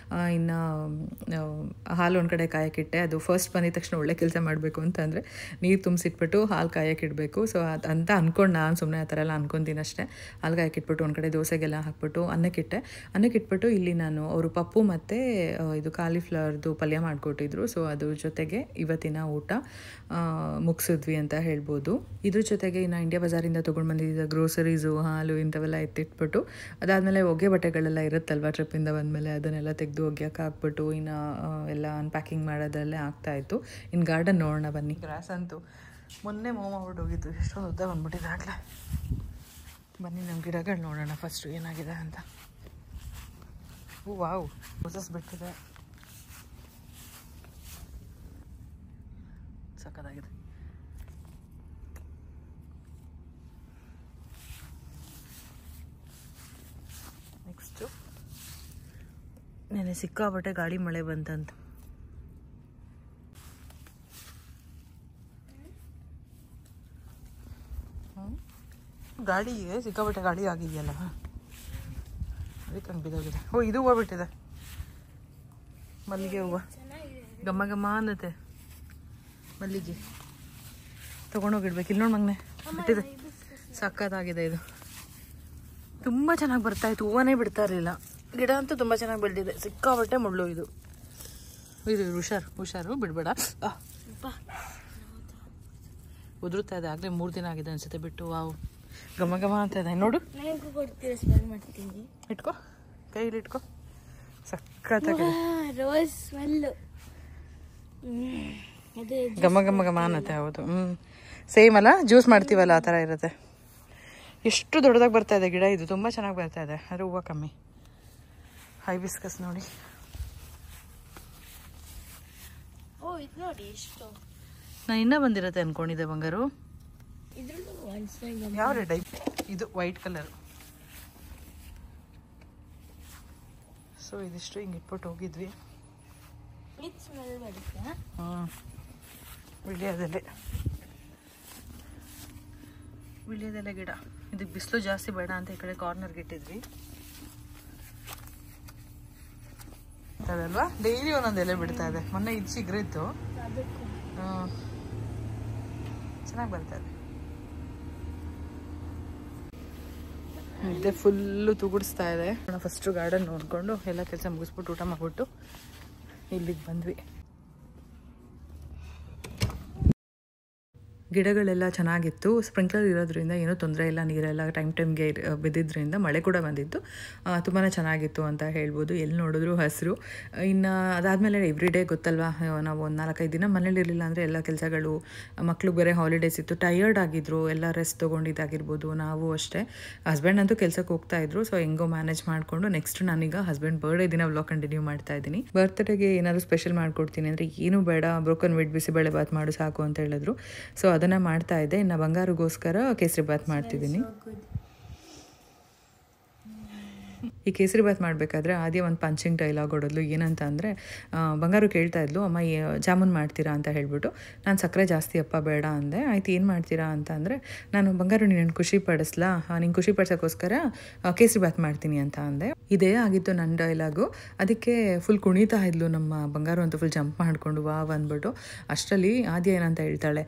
ಇನ್ನು ಹಾಲು ಒಂದು ಕಡೆ ಕಾಯಕ್ಕಿಟ್ಟೆ. ಅದು ಫಸ್ಟ್ ಬಂದಿದ ತಕ್ಷಣ ಒಳ್ಳೆ ಕೆಲಸ ಮಾಡಬೇಕು ಅಂತಂದರೆ ನೀರು ತುಂಬಿಸಿಟ್ಬಿಟ್ಟು ಹಾಲು ಕಾಯಕ್ಕಿಡಬೇಕು. ಸೊ ಅದು ಅಂತ ಅಂದ್ಕೊಂಡು ನಾನು ಸುಮ್ಮನೆ ಆ ಥರ ಎಲ್ಲ ಅಂದ್ಕೊತೀನಿ ಅಷ್ಟೇ. ಹಾಲು ಕಾಯಕ್ಕಿಟ್ಬಿಟ್ಟು ಒಂದು ಕಡೆ ದೋಸೆಗೆಲ್ಲ ಹಾಕ್ಬಿಟ್ಟು ಅನ್ನಕ್ಕಿಟ್ಬಿಟ್ಟು ಇಲ್ಲಿ ನಾನು ಅವರು ಪಪ್ಪು ಮತ್ತು ಇದು ಕಾಲಿಫ್ಲವರ್ದು ಪಲ್ಯ ಮಾಡಿಕೊಟ್ಟಿದ್ರು. ಸೊ ಅದ್ರ ಜೊತೆಗೆ ಇವತ್ತಿನ ಊಟ ಮುಗಿಸಿದ್ವಿ ಅಂತ ಹೇಳ್ಬೋದು. ಇದ್ರ ಜೊತೆಗೆ ಇನ್ನು ಇಂಡಿಯಾ ಬಜಾರಿಂದ ತೊಗೊಂಡು ಬಂದಿದ್ದ ಗ್ರೋಸರೀಸು, ಹಾಲು ಇಂಥವೆಲ್ಲ ಎತ್ತಿಟ್ಬಿಟ್ಟು ಅದಾದಮೇಲೆ ಒಗ್ಗೆ ಬಟ್ಟೆಗಳೆಲ್ಲ ಇರುತ್ತಲ್ವ ಟ್ರಿಪ್ಪಿಂದ ಬಂದಮೇಲೆ, ಅದನ್ನೆಲ್ಲ ತೆಗೆದು ಒಗ್ಯಕ್ಕೆ ಹಾಕ್ಬಿಟ್ಟು ಇನ್ನು ಎಲ್ಲ ಅನ್ಪ್ಯಾಕಿಂಗ್ ಮಾಡೋದಲ್ಲೇ ಆಗ್ತಾಯಿತ್ತು. ಇನ್ನು ಗಾರ್ಡನ್ ನೋಡೋಣ ಬನ್ನಿ. ಗ್ರಾಸ್ ಅಂತೂ ಮೊನ್ನೆ ಮೋಮ ಹೊರಟೋಗಿತ್ತು, ಎಷ್ಟೊಂದು ಉದ್ದ ಬಂದ್ಬಿಟ್ಟಿದೆ ಆಗಲೇ. ಬನ್ನಿ ನಮ್ಮ ಗಿಡಗಳು ನೋಡೋಣ ಫಸ್ಟು ಏನಾಗಿದೆ ಅಂತ. ವಾವ್, ರೋಸಸ್ ಬಿಟ್ಟಿದೆ, ಸಕ್ಕತ್ತಾಗಿದೆ. ನೆಕ್ಸ್ಟು ನೆನೆ ಸಿಕ್ಕಾಪಟ್ಟೆ ಗಾಳಿ ಮಳೆ ಬಂತಂತ. ಗಾಡಿಗೆ ಸಿಕ್ಕಾಪಟ್ಟೆ ಗಾಡಿ ಆಗಿದೆಯಲ್ಲ, ಅದಕ್ಕೆ ಹಂಗೆ ಬಿದ್ದೋಗಿದೆ. ಓ, ಇದು ಹೂವು ಬಿಟ್ಟಿದೆ, ಮಲ್ಲಿಗೆ ಹೂವು ಘಮ ಘಮ ಅನ್ನತ್ತೆ. ಮಲ್ಲಿಗೆ ತೊಗೊಂಡೋಗಿಡ್ಬೇಕು. ಇಲ್ಲಿ ನೋಡಿ ಮಗನೆ ಬಿಟ್ಟಿದೆ, ಸಕ್ಕತ್ತಾಗಿದೆ. ಇದು ತುಂಬ ಚೆನ್ನಾಗಿ ಬರ್ತಾಯಿತ್ತು, ಹೂವನೇ ಬಿಡ್ತಾ ಇರಲಿಲ್ಲ. ಗಿಡ ಅಂತೂ ತುಂಬ ಚೆನ್ನಾಗಿ ಬೆಳೆದಿದೆ, ಸಿಕ್ಕಾಪಟ್ಟೆ ಮುಳ್ಳು ಇದು. ಇದು ಹುಷಾರು ಬಿಡಬೇಡ. ಉದುರುತ್ತಾ ಇದೆ, ಆಗಲೇ 3 ದಿನ ಆಗಿದೆ ಅನ್ಸುತ್ತೆ ಬಿಟ್ಟು. ವಾವ್, ಘಮ ಘಮ ಅಂತ ಇದೆ ನೋಡು. ಇಟ್ಕೋ, ಕೈಲಿ ಇಟ್ಕೋ, ಸಕ್ಕತ್ತಾಗಿದೆ. ರೋಸ್ ಸ್ಮೆಲ್ ಘಮ ಘಮ ಘಮ ಅನ್ನತ್ತೆ. ಹೌದು, ಸೇಮ್ ಅಲ್ಲ, ಜ್ಯೂಸ್ ಮಾಡ್ತೀವಲ್ಲ ಆ ಥರ ಇರುತ್ತೆ. ಎಷ್ಟು ದೊಡ್ಡದಾಗಿ ಬರ್ತಾ ಇದೆ ಗಿಡ, ಇದು ತುಂಬ ಚೆನ್ನಾಗಿ ಬರ್ತಾ ಇದೆ, ಆದರೆ ಹೂವು ಕಮ್ಮಿ. ಹೈಬಿಸ್ಕಸ್ ನೋಡಿ, ನೋಡಿ ಎಷ್ಟು. ನಾನು ಇನ್ನೂ ಬಂದಿರತ್ತೆ ಅನ್ಕೊಂಡಿದ್ದೆ ಬಂಗಾರು. ಯಾವ ರೆಡ್ ಇದು ವೈಟ್ ಕಲರ್. ಸೊ ಇದಿಷ್ಟು ಹಿಂಗೆ ಇಟ್ಬಿಟ್ಟು ಹೋಗಿದ್ವಿ. ವಿಳ್ಯದೆಲೆ ಗಿಡ. ಇದಕ್ಕೆ ಬಿಸಿಲು ಜಾಸ್ತಿ ಬೇಡ ಅಂತ ಈ ಕಡೆ ಕಾರ್ನರ್ಗೆ ಇಟ್ಟಿದ್ವಿ. ಅದಲ್ವಾ, ಡೈಲಿ ಒಂದೊಂದು ಎಲೆ ಬಿಡ್ತಾ ಇದೆ. ಮೊನ್ನೆ ಇದು ಚಿಗ್ರಿತ್ತು, ಚೆನ್ನಾಗಿ ಬರ್ತಾ ಇದೆ. ಇದೆ ಫುಲ್ಲು ತುಗುಡಿಸ್ತಾ ಇದೆ. ಫಸ್ಟು ಗಾರ್ಡನ್ ನೋಡ್ಕೊಂಡು ಎಲ್ಲ ಕೆಲಸ ಮುಗಿಸ್ಬಿಟ್ಟು ಊಟ ಮಾಡಿಬಿಟ್ಟು ಇಲ್ಲಿಗೆ ಬಂದ್ವಿ. ಗಿಡಗಳೆಲ್ಲ ಚೆನ್ನಾಗಿತ್ತು. ಸ್ಪ್ರಿಂಕ್ಲರ್ ಇರೋದ್ರಿಂದ ಏನೂ ತೊಂದರೆ ಇಲ್ಲ, ನೀರೆಲ್ಲ ಟೈಮ್ಗೆ ಬಿದ್ದಿದ್ದರಿಂದ, ಮಳೆ ಕೂಡ ಬಂದಿತ್ತು. ತುಂಬಾ ಚೆನ್ನಾಗಿತ್ತು ಅಂತ ಹೇಳ್ಬೋದು. ಎಲ್ಲಿ ನೋಡಿದ್ರು ಹಸಿರು. ಇನ್ನು ಅದಾದಮೇಲೆ ಎವ್ರಿಡೇ ಗೊತ್ತಲ್ವಾ, ನಾವು ಒಂದು 4-5 ದಿನ ಮನೇಲಿ ಇರಲಿಲ್ಲ ಅಂದರೆ ಎಲ್ಲ ಕೆಲಸಗಳು, ಮಕ್ಳಿಗೆ ಬೇರೆ ಹಾಲಿಡೇಸ್ ಇತ್ತು, ಟಯರ್ಡ್ ಆಗಿದ್ರು, ಎಲ್ಲ ರೆಸ್ಟ್ ತೊಗೊಂಡಿದ್ದಾಗಿರ್ಬೋದು. ನಾವು ಅಷ್ಟೇ, ಹಸ್ಬೆಂಡ್ ಅಂತೂ ಕೆಲಸಕ್ಕೆ ಹೋಗ್ತಾಯಿದ್ರು. ಸೊ ಹೆಂಗೋ ಮ್ಯಾನೇಜ್ ಮಾಡಿಕೊಂಡು ನೆಕ್ಸ್ಟ್ ನಾನೀಗ ಹಸ್ಬೆಂಡ್ ಬರ್ಡೇ ದಿನ ವ್ಲಾಗ್ ಕಂಟಿನ್ಯೂ ಮಾಡ್ತಾ ಇದ್ದೀನಿ. ಬರ್ತ್ಡೇಗೆ ಏನಾದರೂ ಸ್ಪೆಷಲ್ ಮಾಡ್ಕೊಡ್ತೀನಿ ಅಂದರೆ ಏನೂ ಬೇಡ, ಬ್ರೋಕನ್ ವೀಟ್ ಬಿಸಿಬೇಳೆ ಬಾತ್ ಮಾಡು ಸಾಕು ಅಂತ ಹೇಳಿದ್ರು. ಸೊ ಅದನ್ನು ಮಾಡ್ತಾ ಇದ್ದೆ. ಇನ್ನು ಬಂಗಾರುಗೋಸ್ಕರ ಕೇಸರಿ ಬಾತ್ ಮಾಡ್ತಿದ್ದೀನಿ. ಈ ಕೇಸರಿ ಬಾತ್ ಮಾಡಬೇಕಾದ್ರೆ ಆದ್ಯ ಒಂದು ಪಂಚಿಂಗ್ ಡೈಲಾಗ್ ಹೊಡೋದ್ಲು. ಏನಂತ ಅಂದರೆ, ಬಂಗಾರು ಕೇಳ್ತಾ ಇದ್ಲು, ಅಮ್ಮ ಜಾಮೂನ್ ಮಾಡ್ತೀರಾ ಅಂತ ಹೇಳ್ಬಿಟ್ಟು. ನಾನು ಸಕ್ಕರೆ ಜಾಸ್ತಿ ಅಪ್ಪ ಬೇಡ ಅಂದೆ. ಆಯ್ತು, ಏನು ಮಾಡ್ತೀರಾ ಅಂತ ಅಂದರೆ, ನಾನು ಬಂಗಾರು ನೀನು ಖುಷಿ ಪಡಿಸ್ಲಾ, ನಿಂಗೆ ಖುಷಿ ಪಡಿಸೋಕ್ಕೋಸ್ಕರ ಕೇಸರಿ ಬಾತ್ ಮಾಡ್ತೀನಿ ಅಂತ ಅಂದೆ. ಇದೇ ಆಗಿತ್ತು ನನ್ನ ಡೈಲಾಗು. ಅದಕ್ಕೆ ಫುಲ್ ಕುಣಿತಾ ಇದ್ಲು ನಮ್ಮ ಬಂಗಾರು ಅಂತೂ, ಫುಲ್ ಜಂಪ್ ಮಾಡಿಕೊಂಡು ವಾವ್ ಅಂದ್ಬಿಟ್ಟು. ಅಷ್ಟರಲ್ಲಿ ಆದ್ಯ ಏನಂತ ಹೇಳ್ತಾಳೆ,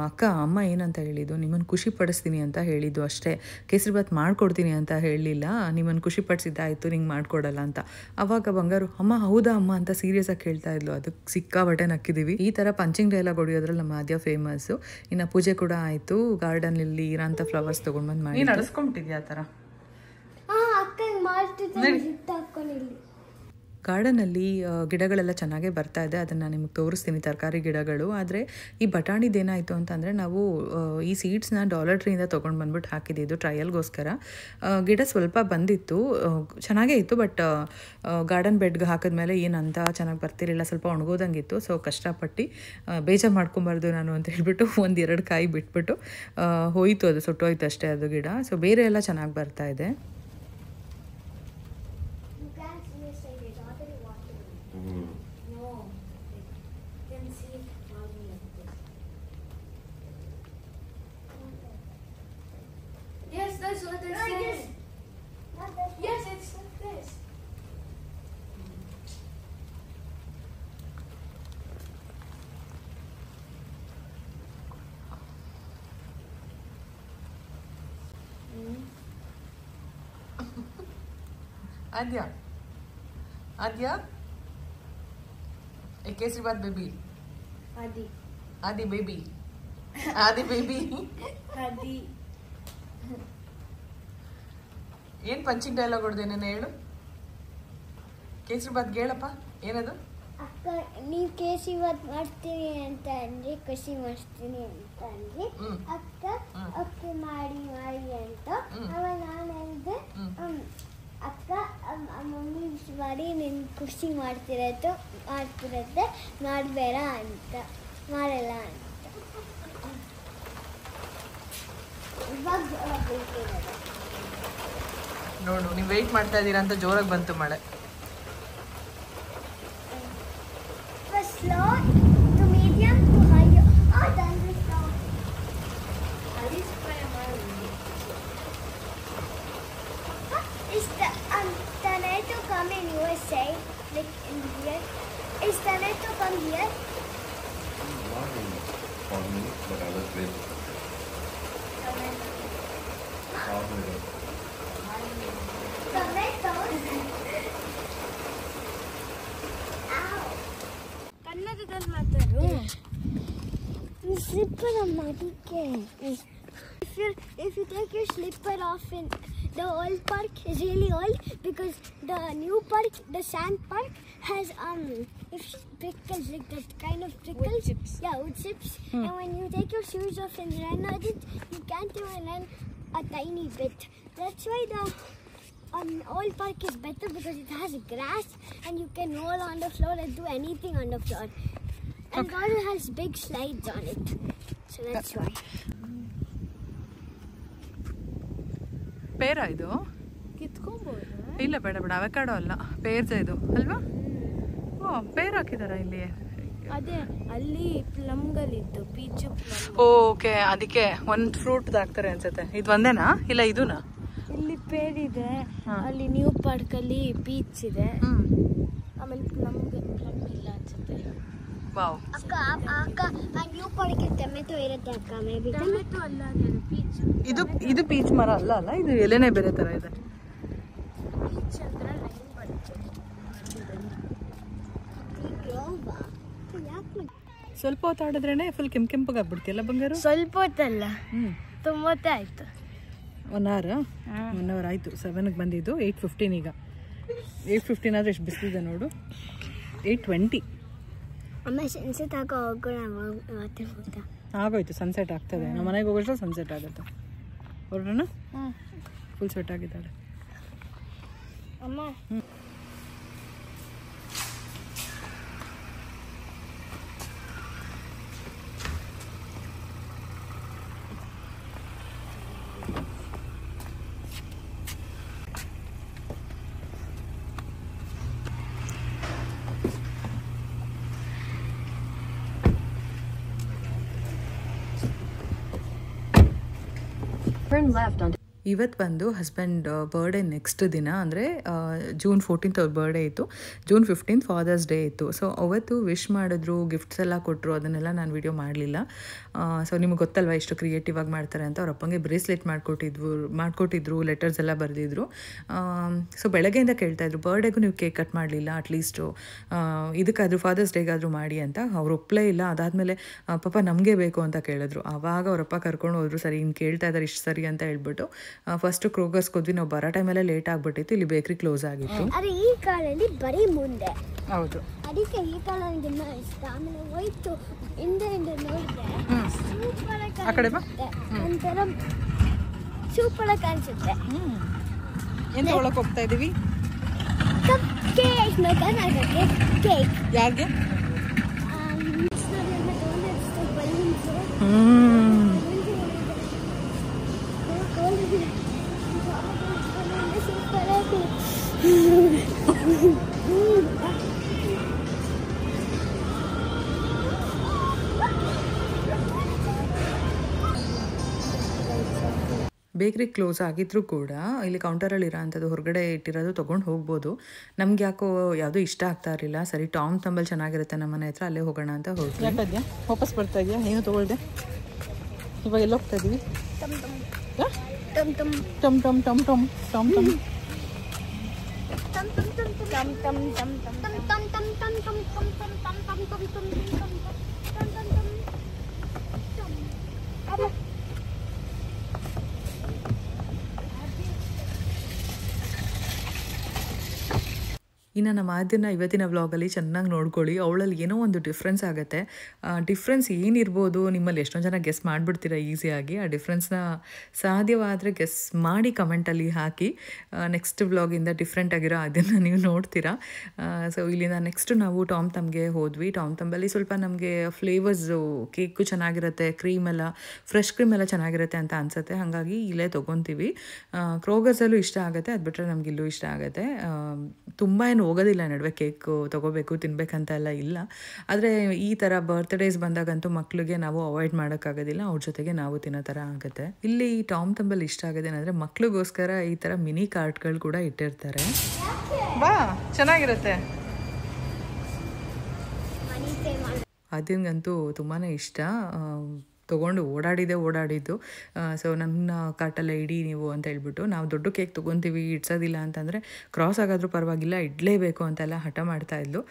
ಅಕ್ಕ ಅಮ್ಮ ಏನಂತ ಹೇಳಿದ್ದು, ನಿಮ್ಮನ್ನು ಖುಷಿ ಪಡಿಸ್ತೀನಿ ಅಂತ ಹೇಳಿದ್ದು ಅಷ್ಟೇ, ಕೇಸರಿ ಬಾತ್ ಮಾಡಿಕೊಡ್ತೀನಿ ಅಂತ ಹೇಳಲಿಲ್ಲ. ನಿಮ್ಮನ್ನು ಖುಷಿ ಪಡಿಸಿದ್ದಾಯಿತು, ನಿಂಗೆ ಮಾಡಿಕೊಡಲ್ಲ ಅಂತ. ಅವಾಗ ಬಂಗಾರು ಅಮ್ಮ ಹೌದಾ ಅಮ್ಮ ಅಂತ ಸೀರಿಯಸ್ ಆಗಿ ಕೇಳ್ತಾ ಇದ್ಲು. ಅದಕ್ಕೆ ಸಿಕ್ಕಾಬಟ್ಟೆ ನಕ್ಕಿದ್ದೀವಿ. ಈ ಥರ ಪಂಚಿಂಗ್ ಡೈಲಾಗ್ ಹೊಡಿಯೋದ್ರಲ್ಲಿ ನಮ್ಮ ಆದ್ಯ ಫೇಮಸ್ಸು. ಇನ್ನು ಪೂಜೆ ಕೂಡ ಆಯಿತು. ಗಾರ್ಡನಲ್ಲಿ ಇರೋಂಥ ಫ್ಲವರ್ಸ್ ತೊಗೊಂಡ್ಬಂದು ಮಾಡಿ ನಡೆಸ್ಕೊಂಬಿಟ್ಟಿದ್ಯಾ ಆ ಥರ. ಗಾರ್ಡನಲ್ಲಿ ಗಿಡಗಳೆಲ್ಲ ಚೆನ್ನಾಗೇ ಬರ್ತಾ ಇದೆ. ಅದನ್ನು ನಿಮಗೆ ತೋರಿಸ್ತೀನಿ, ತರಕಾರಿ ಗಿಡಗಳು. ಆದರೆ ಈ ಬಟಾಣಿದೇನಾಯಿತು ಅಂತಂದರೆ, ನಾವು ಈ ಸೀಡ್ಸ್ನ ಡಾಲರ್ ಟ್ರೀಯಿಂದ ತೊಗೊಂಡು ಬಂದ್ಬಿಟ್ಟು ಹಾಕಿದ್ದು ಟ್ರಯಲ್ಗೋಸ್ಕರ. ಗಿಡ ಸ್ವಲ್ಪ ಬಂದಿತ್ತು, ಚೆನ್ನಾಗೇ ಇತ್ತು. ಬಟ್ ಗಾರ್ಡನ್ ಬೆಡ್ಗೆ ಹಾಕಿದ್ಮೇಲೆ ಏನಂತ ಚೆನ್ನಾಗಿ ಬರ್ತಿರಲಿಲ್ಲ, ಸ್ವಲ್ಪ ಒಣಗೋದಂಗಿತ್ತು. ಸೊ ಕಷ್ಟಪಟ್ಟು ಬೇಜಾರು ಮಾಡ್ಕೊಬಾರ್ದು ನಾನು ಅಂತ ಹೇಳ್ಬಿಟ್ಟು 1-2 ಕಾಯಿ ಬಿಟ್ಬಿಟ್ಟು ಹೋಯಿತು, ಅದು ಸುಟ್ಟೋಯ್ತು ಅಷ್ಟೇ ಅದು ಗಿಡ. ಸೊ ಬೇರೆ ಎಲ್ಲ ಚೆನ್ನಾಗಿ ಬರ್ತಾ ಇದೆ. That's what they say. Yes, it's like this. Adya, a kesari bath baby. Adi baby. ಏನು ಪಂಚಿಂಗ್ ಡೈಲಾಗ್ ಹೊಡೆದೆ ನೆನೆ ಹೇಳು. ಕೇಸರಿ ಬಾತ್ ಹೇಳಪ್ಪ, ಏನದು? ಅಕ್ಕ ನೀವು ಕೇಸರಿ ಬಾತ್ ಮಾಡ್ತೀನಿ ಅಂತ ಅಂದ್ರೆ, ಖುಷಿ ಮಾಡ್ತೀನಿ ಅಂತ ಅಂದ್ರೆ, ಅಕ್ಕ ಅಕ್ಕ ಮಾಡಿ ಅಂತ. ಅವಾಗ ನಾನು ಹೇಳಿದೆ, ಅಕ್ಕ ಮಮ್ಮಿ ಮಾಡಿ ನಿನ್ ಖುಷಿ ಮಾಡ್ತಿರತ್ತೆ ಮಾಡಬೇಡ ಅಂತ, ಮಾಡಲ್ಲ ಅಂತ. ಇವಾಗ ನೋಡು, ನೀವು ವೆಯ್ಟ್ ಮಾಡ್ತಾ ಇದ್ದೀರಾ ಅಂತ ಜೋರಾಗಿ ಬಂತು ಮಳೆ. Slow to medium to high. Oh, then we stop. At least come here? Not in Cornwall, but other places. Cornwall. ಕನ್ನಡದಲ್ಲಿ ಮಾತಾಡು. Slipper ಅದಕ್ಕೆ. If you take your slipper off in the old park is really old because the new park, the sand park, has prickles like that kind of prickles. Wood chips. Yeah, wood chips. And when you take your shoes off and run on it, you can't even run a tiny bit. That's why the old park is better because it has grass and you can roll on the floor and do anything on the floor. And also has big slides on it. So that's why. ಪೇರ ಇದು ಕಿತ್ಕೊಬೋದು. ಇಲ್ಲ ಬೇಡ ಬೇಡ avocado ಅಲ್ಲ ಪೇರ್ಸ ಇದು ಅಲ್ವಾ? ಓ peer ಹಾಕಿದಾರ ಇಲ್ಲಿ. ಅದೇ ಅಲ್ಲಿ ಪ್ಲಮ್ಗಳಿತ್ತು, ಪೀಚು ಪ್ಲಮ್. ಓಕೆ, ಅದಕ್ಕೆ ಒಂದು ಫ್ರೂಟ್ ಹಾಕ್ತಾರೆ ಅನ್ಸುತ್ತೆ. ಇದು ಒಂದೇನಾ ಇಲ್ಲ ಇದೂನಾ? ಇಲ್ಲಿ ಪೇರ್ ಇದೆ, ಅಲ್ಲಿ ನ್ಯೂ ಪಾರ್ಕ್ ಅಲ್ಲಿ ಪೀಚ್ ಇದೆ, ಆಮೇಲೆ ಪ್ಲಮ್ ಇಲ್ಲ ಅನ್ಸುತ್ತೆ. ವಾವ್. ಅಕ್ಕ ಆ ನ್ಯೂ ಪಾರ್ಕ್ ಟೊಮೆಟೊ ಇರುತ್ತೆ ಅಕ್ಕ. ಮೇಬಿ ಟೊಮೆಟೊ ಅಲ್ಲ, ಅದು ಪೀಚ್. ಇದು ಪೀಚ್ ಮರ ಅಲ್ಲ ಅಲ್ಲ, ಇದು ಎಲೆನೇ ಬೇರೆ ತರ ಇದೆ. ಪೀಚ್ ಅಂದ್ರೆ ಲೈನ್ ಬರುತ್ತೆ. ಸ್ವಲ್ಪ ಹೊತ್ತು ಆಡಿದ್ರೇನೆ ಫುಲ್ ಕೆಂಪಗೆ ಆಗ್ಬಿಡ್ತಿಯಲ್ಲ ಬಂಗಾರು? ಸ್ವಲ್ಪ ಹೊತ್ತಲ್ಲ, ತುಂಬ ಹೊತ್ತೇ ಆಯ್ತು. 1 ಅವರ್ ಆಯಿತು. 7ಗೆ ಬಂದಿದ್ದು, 8:15 ಈಗ. 8:15 ಆದರೆ ಎಷ್ಟು ಬಿಸಿಲಿದೆ ನೋಡು. 8:20 ಅಮ್ಮ ಸನ್ಸೆಟ್ ಹಾಕೋ ಹೋಗೋಣ. ಆಗೋಯ್ತು, ಸನ್ಸೆಟ್ ಆಗ್ತದೆ. ನಮ್ಮ ಮನೆಗೆ ಹೋಗೋಷ್ಟು ಸನ್ಸೆಟ್ ಆಗುತ್ತೆ. ಹೊರಡೋಣ? ಫುಲ್ ಸೆಟ್ ಆಗಿದ್ದಾಳೆ ಅಮ್ಮ. Turn left onto ಇವತ್ತು ಬಂದು ಹಸ್ಬೆಂಡ್ ಬರ್ಡೇ ನೆಕ್ಸ್ಟ್ ದಿನ, ಅಂದರೆ June 14th ಅವ್ರ ಬರ್ಡೇ ಇತ್ತು. June 15th ಫಾದರ್ಸ್ ಡೇ ಇತ್ತು. ಸೊ ಅವತ್ತು ವಿಶ್ ಮಾಡಿದ್ರು, ಗಿಫ್ಟ್ಸ್ ಎಲ್ಲ ಕೊಟ್ಟರು. ಅದನ್ನೆಲ್ಲ ನಾನು ವಿಡಿಯೋ ಮಾಡಲಿಲ್ಲ. ಸೊ ನಿಮ್ಗೆ ಗೊತ್ತಲ್ವ ಎಷ್ಟು ಕ್ರಿಯೇಟಿವ್ ಆಗಿ ಮಾಡ್ತಾರೆ ಅಂತ. ಅವ್ರ ಅಪ್ಪಂಗೆ ಬ್ರೇಸ್ಲೆಟ್ ಮಾಡಿಕೊಟ್ಟಿದ್ರು, ಲೆಟರ್ಸ್ ಎಲ್ಲ ಬರೆದಿದ್ರು. ಸೊ ಬೆಳಗ್ಗೆಯಿಂದ ಕೇಳ್ತಾಯಿದ್ರು, ಬರ್ಡೇಗೂ ನೀವು ಕೇಕ್ ಕಟ್ ಮಾಡಲಿಲ್ಲ, ಅಟ್ಲೀಸ್ಟು ಇದಕ್ಕಾದರೂ ಫಾದರ್ಸ್ ಡೇಗಾದರೂ ಮಾಡಿ ಅಂತ. ಅವ್ರು ಒಪ್ಪಲೇ ಇಲ್ಲ. ಅದಾದಮೇಲೆ ಪಾಪ ನಮಗೆ ಬೇಕು ಅಂತ ಕೇಳಿದ್ರು. ಆವಾಗ ಅವರಪ್ಪ ಕರ್ಕೊಂಡು ಹೋದ್ರು. ಸರಿ ಇನ್ನು ಕೇಳ್ತಾ ಇದ್ದಾರೆ ಇಷ್ಟು ಸರಿ ಅಂತ ಹೇಳ್ಬಿಟ್ಟು ಫಸ್ಟ್ ಕ್ರೋಗರ್ಸ್ಗೆ ಹೋದ್ವಿ. ನಾವು ಬರೋ ಟೈಮಲ್ಲೇ ಲೇಟ್ ಆಗಿಬಿಟ್ಟಿತ್ತು. ಇಲ್ಲಿ ಬೇಕ್ರಿ ಕ್ಲೋಸ್ ಆಗಿತ್ತು. ಅರೆ ಈ ಕಾಲಲ್ಲಿ ಬರೀ ಮುಂದೆ. ಹೌದು, ಅದಕ್ಕೆ ಈ ಕಾಲ ನನಗೆ ಇಷ್ಟ. ಆಮೇಲೆ ಹೋಯ್ತು ಹಿಂದೆ ನೋಡಿದ್ರೆ ಸೂಪರ್ ಆ ಕಡೆ ಬಾ. ಒಂಥರ ಸೂಪರ್ ಆಗಿ ಕಾಣಿಸುತ್ತೆ. ಏನು ತಗೊಳಕ್ಕೆ ಹೋಗ್ತಾ ಇದ್ದೀವಿ? ಕಪ್ ಕೇಕ್ ನೋಡೋಕೆ. ಕೇಕ್ ಯಾರಿಗೆ? ಬೇಕ್ರಿ ಕ್ಲೋಸ್ ಆಗಿದ್ರೂ ಕೂಡ ಇಲ್ಲಿ ಕೌಂಟರಲ್ಲಿ ಇರೋ ಅಂಥದ್ದು ಹೊರಗಡೆ ಇಟ್ಟಿರೋದು ತೊಗೊಂಡು ಹೋಗ್ಬೋದು. ನಮ್ಗೆ ಯಾಕೋ ಯಾವುದೂ ಇಷ್ಟ ಆಗ್ತಾ ಇರಲಿಲ್ಲ. ಸರಿ ಟಾಮ್ ತಂಬಲ್ ಚೆನ್ನಾಗಿರುತ್ತೆ ನಮ್ಮ ಮನೆ ಹತ್ರ, ಅಲ್ಲೇ ಹೋಗೋಣ ಅಂತ ಹೋಗಿ. ಯಾಕದ್ಯಾ ವಾಪಸ್ ಬರ್ತಾ ಇದೆಯಾ? ಏನು ತೊಗೊಳ್ದೆ? ಇವಾಗ ಎಲ್ಲ ಹೋಗ್ತಾ ಇದ್ದೀವಿ? ಟಮ್ ಟಮ್ ಟಮ್ ಟಮ್ ಟಮ್ ಟಮ್ ಟಮ್ ಟಮ್ ಇನ್ನು ನಮ್ಮ ಆದ್ಯನ ಇವತ್ತಿನ ವ್ಲಾಗಲ್ಲಿ ಚೆನ್ನಾಗಿ ನೋಡ್ಕೊಳ್ಳಿ. ಅವಳಲ್ಲಿ ಏನೋ ಒಂದು ಡಿಫ್ರೆನ್ಸ್ ಆಗುತ್ತೆ. ಡಿಫ್ರೆನ್ಸ್ ಏನಿರ್ಬೋದು ನಿಮ್ಮಲ್ಲಿ ಎಷ್ಟೊಂದು ಜನ ಗೆಸ್ ಮಾಡಿಬಿಡ್ತೀರಾ ಈಸಿಯಾಗಿ. ಆ ಡಿಫ್ರೆನ್ಸ್ನ ಸಾಧ್ಯವಾದರೆ ಗೆಸ್ ಮಾಡಿ ಕಮೆಂಟಲ್ಲಿ ಹಾಕಿ. ನೆಕ್ಸ್ಟ್ ವ್ಲಾಗಿಂದ ಡಿಫ್ರೆಂಟ್ ಆಗಿರೋ ಅದನ್ನು ನೀವು ನೋಡ್ತೀರಾ. ಸೊ ಇಲ್ಲಿಂದ ನೆಕ್ಸ್ಟ್ ನಾವು ಟಾಮ್ ತಮ್ಗೆ ಹೋದ್ವಿ. ಟಾಮ್ ತಮ್ಮಲ್ಲಿ ಸ್ವಲ್ಪ ನಮಗೆ ಫ್ಲೇವರ್ಸು ಕೇಕು ಚೆನ್ನಾಗಿರುತ್ತೆ, ಕ್ರೀಮೆಲ್ಲ ಫ್ರೆಶ್ ಕ್ರೀಮ್ ಎಲ್ಲ ಚೆನ್ನಾಗಿರುತ್ತೆ ಅಂತ ಅನಿಸುತ್ತೆ. ಹಾಗಾಗಿ ಇಲ್ಲೇ ತೊಗೊತೀವಿ. ಕ್ರೋಗರ್ಸಲ್ಲೂ ಇಷ್ಟ ಆಗುತ್ತೆ, ಅದು ಬಿಟ್ಟರೆ ನಮ್ಗೆ ಇಲ್ಲೂ ಇಷ್ಟ ಆಗುತ್ತೆ. ತುಂಬ ಏನು ಹೋಗೋದಿಲ್ಲ ನಡುವೆ ಕೇಕು ತೊಗೋಬೇಕು ತಿನ್ಬೇಕಂತ ಎಲ್ಲ ಇಲ್ಲ. ಆದರೆ ಈ ಥರ ಬರ್ತ್ಡೇಸ್ ಬಂದಾಗಂತೂ ಮಕ್ಕಳಿಗೆ ನಾವು ಅವಾಯ್ಡ್ ಮಾಡೋಕ್ಕಾಗೋದಿಲ್ಲ, ಅವ್ರ ಜೊತೆಗೆ ನಾವು ತಿನ್ನೋ ಥರ ಆಗುತ್ತೆ. ಇಲ್ಲಿ ಟಾಮ್ ತಂಬಲ್ಲಿ ಇಷ್ಟ ಆಗೋದು ಏನಂದರೆ ಮಕ್ಳಿಗೋಸ್ಕರ ಈ ಥರ ಮಿನಿ ಕಾರ್ಟ್ಗಳು ಕೂಡ ಇಟ್ಟಿರ್ತಾರೆ. ಬಾ ಚೆನ್ನಾಗಿರುತ್ತೆ. ಆದ್ಯಂಗಂತೂ ತುಂಬಾ ಇಷ್ಟ. ತೊಗೊಂಡು ಓಡಾಡಿದ್ದು. ಸೊ ನನ್ನ ಕಾರ್ಟಲ್ಲೇ ಇಡಿ ನೀವು ಅಂತ ಹೇಳ್ಬಿಟ್ಟು, ನಾವು ದೊಡ್ಡ ಕೇಕ್ ತೊಗೊತೀವಿ ಇಡ್ಸೋದಿಲ್ಲ ಅಂತಂದರೆ ಕ್ರಾಸ್ ಆಗಾದರೂ ಪರವಾಗಿಲ್ಲ ಇಡಲೇಬೇಕು ಅಂತೆಲ್ಲ ಹಠ ಮಾಡ್ತಾಯಿದ್ಲು.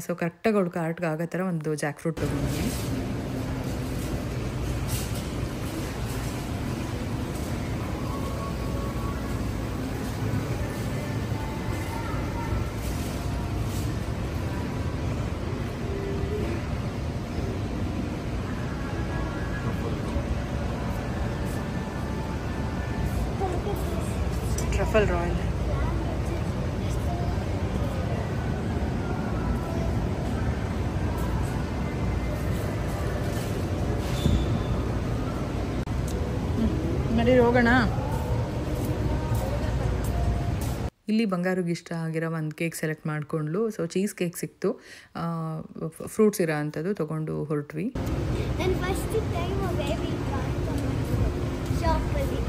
ಸೊ ಕರೆಕ್ಟಾಗಿ ಅವಳು ಕಾರ್ಟ್ಗೆ ಆಗೋ ಥರ ಒಂದು ಜಾಕ್ ಫ್ರೂಟ್ ತೊಗೊಂಡ್ವಿ. ಟ್ರಫಲ್ ರಾಯಲ್ ನಡಿ ಹೋಗೋಣ. ಇಲ್ಲಿ ಬಂಗಾರಿಗೆ ಇಷ್ಟ ಆಗಿರೋ ಒಂದು ಕೇಕ್ ಸೆಲೆಕ್ಟ್ ಮಾಡಿಕೊಂಡ್ಲು. ಸೊ ಚೀಸ್ ಕೇಕ್ ಸಿಕ್ತು, ಫ್ರೂಟ್ಸ್ ಇರೋ ಅಂಥದ್ದು ತೊಗೊಂಡು ಹೊರಟ್ವಿ. ನಾನು ಫಸ್ಟ್ ಟೈಮ್ ಬೇಬಿ ಶಾಪಲ್ಲಿ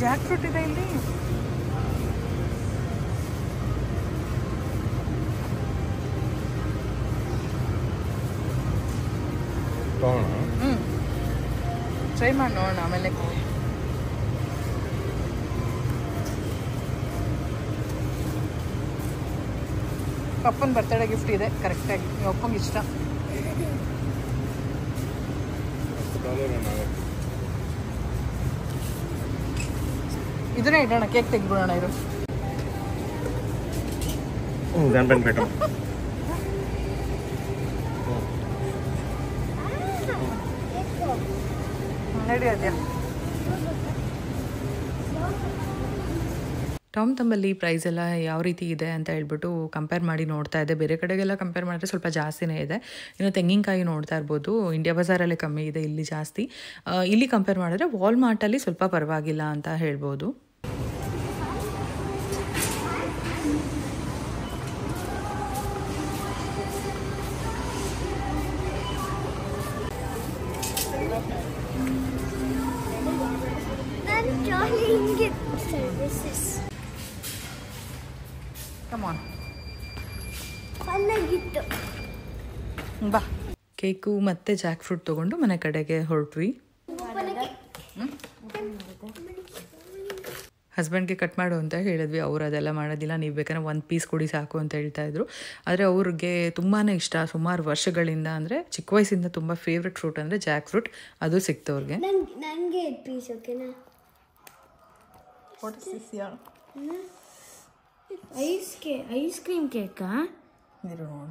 ಜಾಕ್ ಫ್ರೂಟ್ ಇದೆ ಇಲ್ಲಿ. ಟ್ರೈ ಮಾಡಿ ನೋಡೋಣ ಆಮೇಲೆ. ಅಪ್ಪನ ಬರ್ತಡೇ ಗಿಫ್ಟ್ ಇದೆ ಕರೆಕ್ಟಾಗಿ, ನೀವು ಅಪ್ಪಂಗೆ ಇಷ್ಟ. ಇದನ್ನೇ ಇಡೋಣ, ಕೇಕ್ ತೆಗ್ಬಿಡೋಣ. ಇರು ನಡಿ ಅದ್ಯಾ. ಟಾಮ್ ತಂಬಲ್ಲಿ ಪ್ರೈಸ್ ಎಲ್ಲ ಯಾವ ರೀತಿ ಇದೆ ಅಂತ ಹೇಳ್ಬಿಟ್ಟು ಕಂಪೇರ್ ಮಾಡಿ ನೋಡ್ತಾ ಇದ್ದೆ. ಬೇರೆ ಕಡೆಗೆಲ್ಲ ಕಂಪೇರ್ ಮಾಡಿದ್ರೆ ಸ್ವಲ್ಪ ಜಾಸ್ತಿನೇ ಇದೆ. ಇನ್ನು ತೆಂಗಿನಕಾಯಿ ನೋಡ್ತಾ ಇರ್ಬೋದು, ಇಂಡಿಯಾ ಬಜಾರಲ್ಲೇ ಕಮ್ಮಿ ಇದೆ, ಇಲ್ಲಿ ಜಾಸ್ತಿ. ಇಲ್ಲಿ ಕಂಪೇರ್ ಮಾಡಿದ್ರೆ ವಾಲ್ಮಾರ್ಟಲ್ಲಿ ಸ್ವಲ್ಪ ಪರವಾಗಿಲ್ಲ ಅಂತ ಹೇಳ್ಬೋದು. ಬಾ, ಕೇಕು ಮತ್ತು ಜಾಕ್ ಫ್ರೂಟ್ ತೊಗೊಂಡು ಮನೆ ಕಡೆಗೆ ಹೊರಟ್ವಿ. ಹಸ್ಬೆಂಡ್ಗೆ ಕಟ್ ಮಾಡು ಅಂತ ಹೇಳಿದ್ವಿ. ಅವ್ರು ಅದೆಲ್ಲ ಮಾಡೋದಿಲ್ಲ, ನೀವು ಬೇಕಾದ್ರೆ ಒಂದು ಪೀಸ್ ಕೊಡಿ ಸಾಕು ಅಂತ ಹೇಳ್ತಾಯಿದ್ರು. ಆದರೆ ಅವ್ರಿಗೆ ತುಂಬಾ ಇಷ್ಟ, ಸುಮಾರು ವರ್ಷಗಳಿಂದ, ಅಂದರೆ ಚಿಕ್ಕ ವಯಸ್ಸಿಂದ ತುಂಬ ಫೇವ್ರೆಟ್ ಫ್ರೂಟ್ ಅಂದರೆ ಜಾಕ್ ಫ್ರೂಟ್. ಅದು ಸಿಕ್ತು ಅವ್ರಿಗೆ. ನನಗೆ ಪೀಸ್ ಓಕೆನಾ? ಐಸ್ ಕ್ರೀಮ್ ಕೇಕಾ? ಇರು ನೋಡ.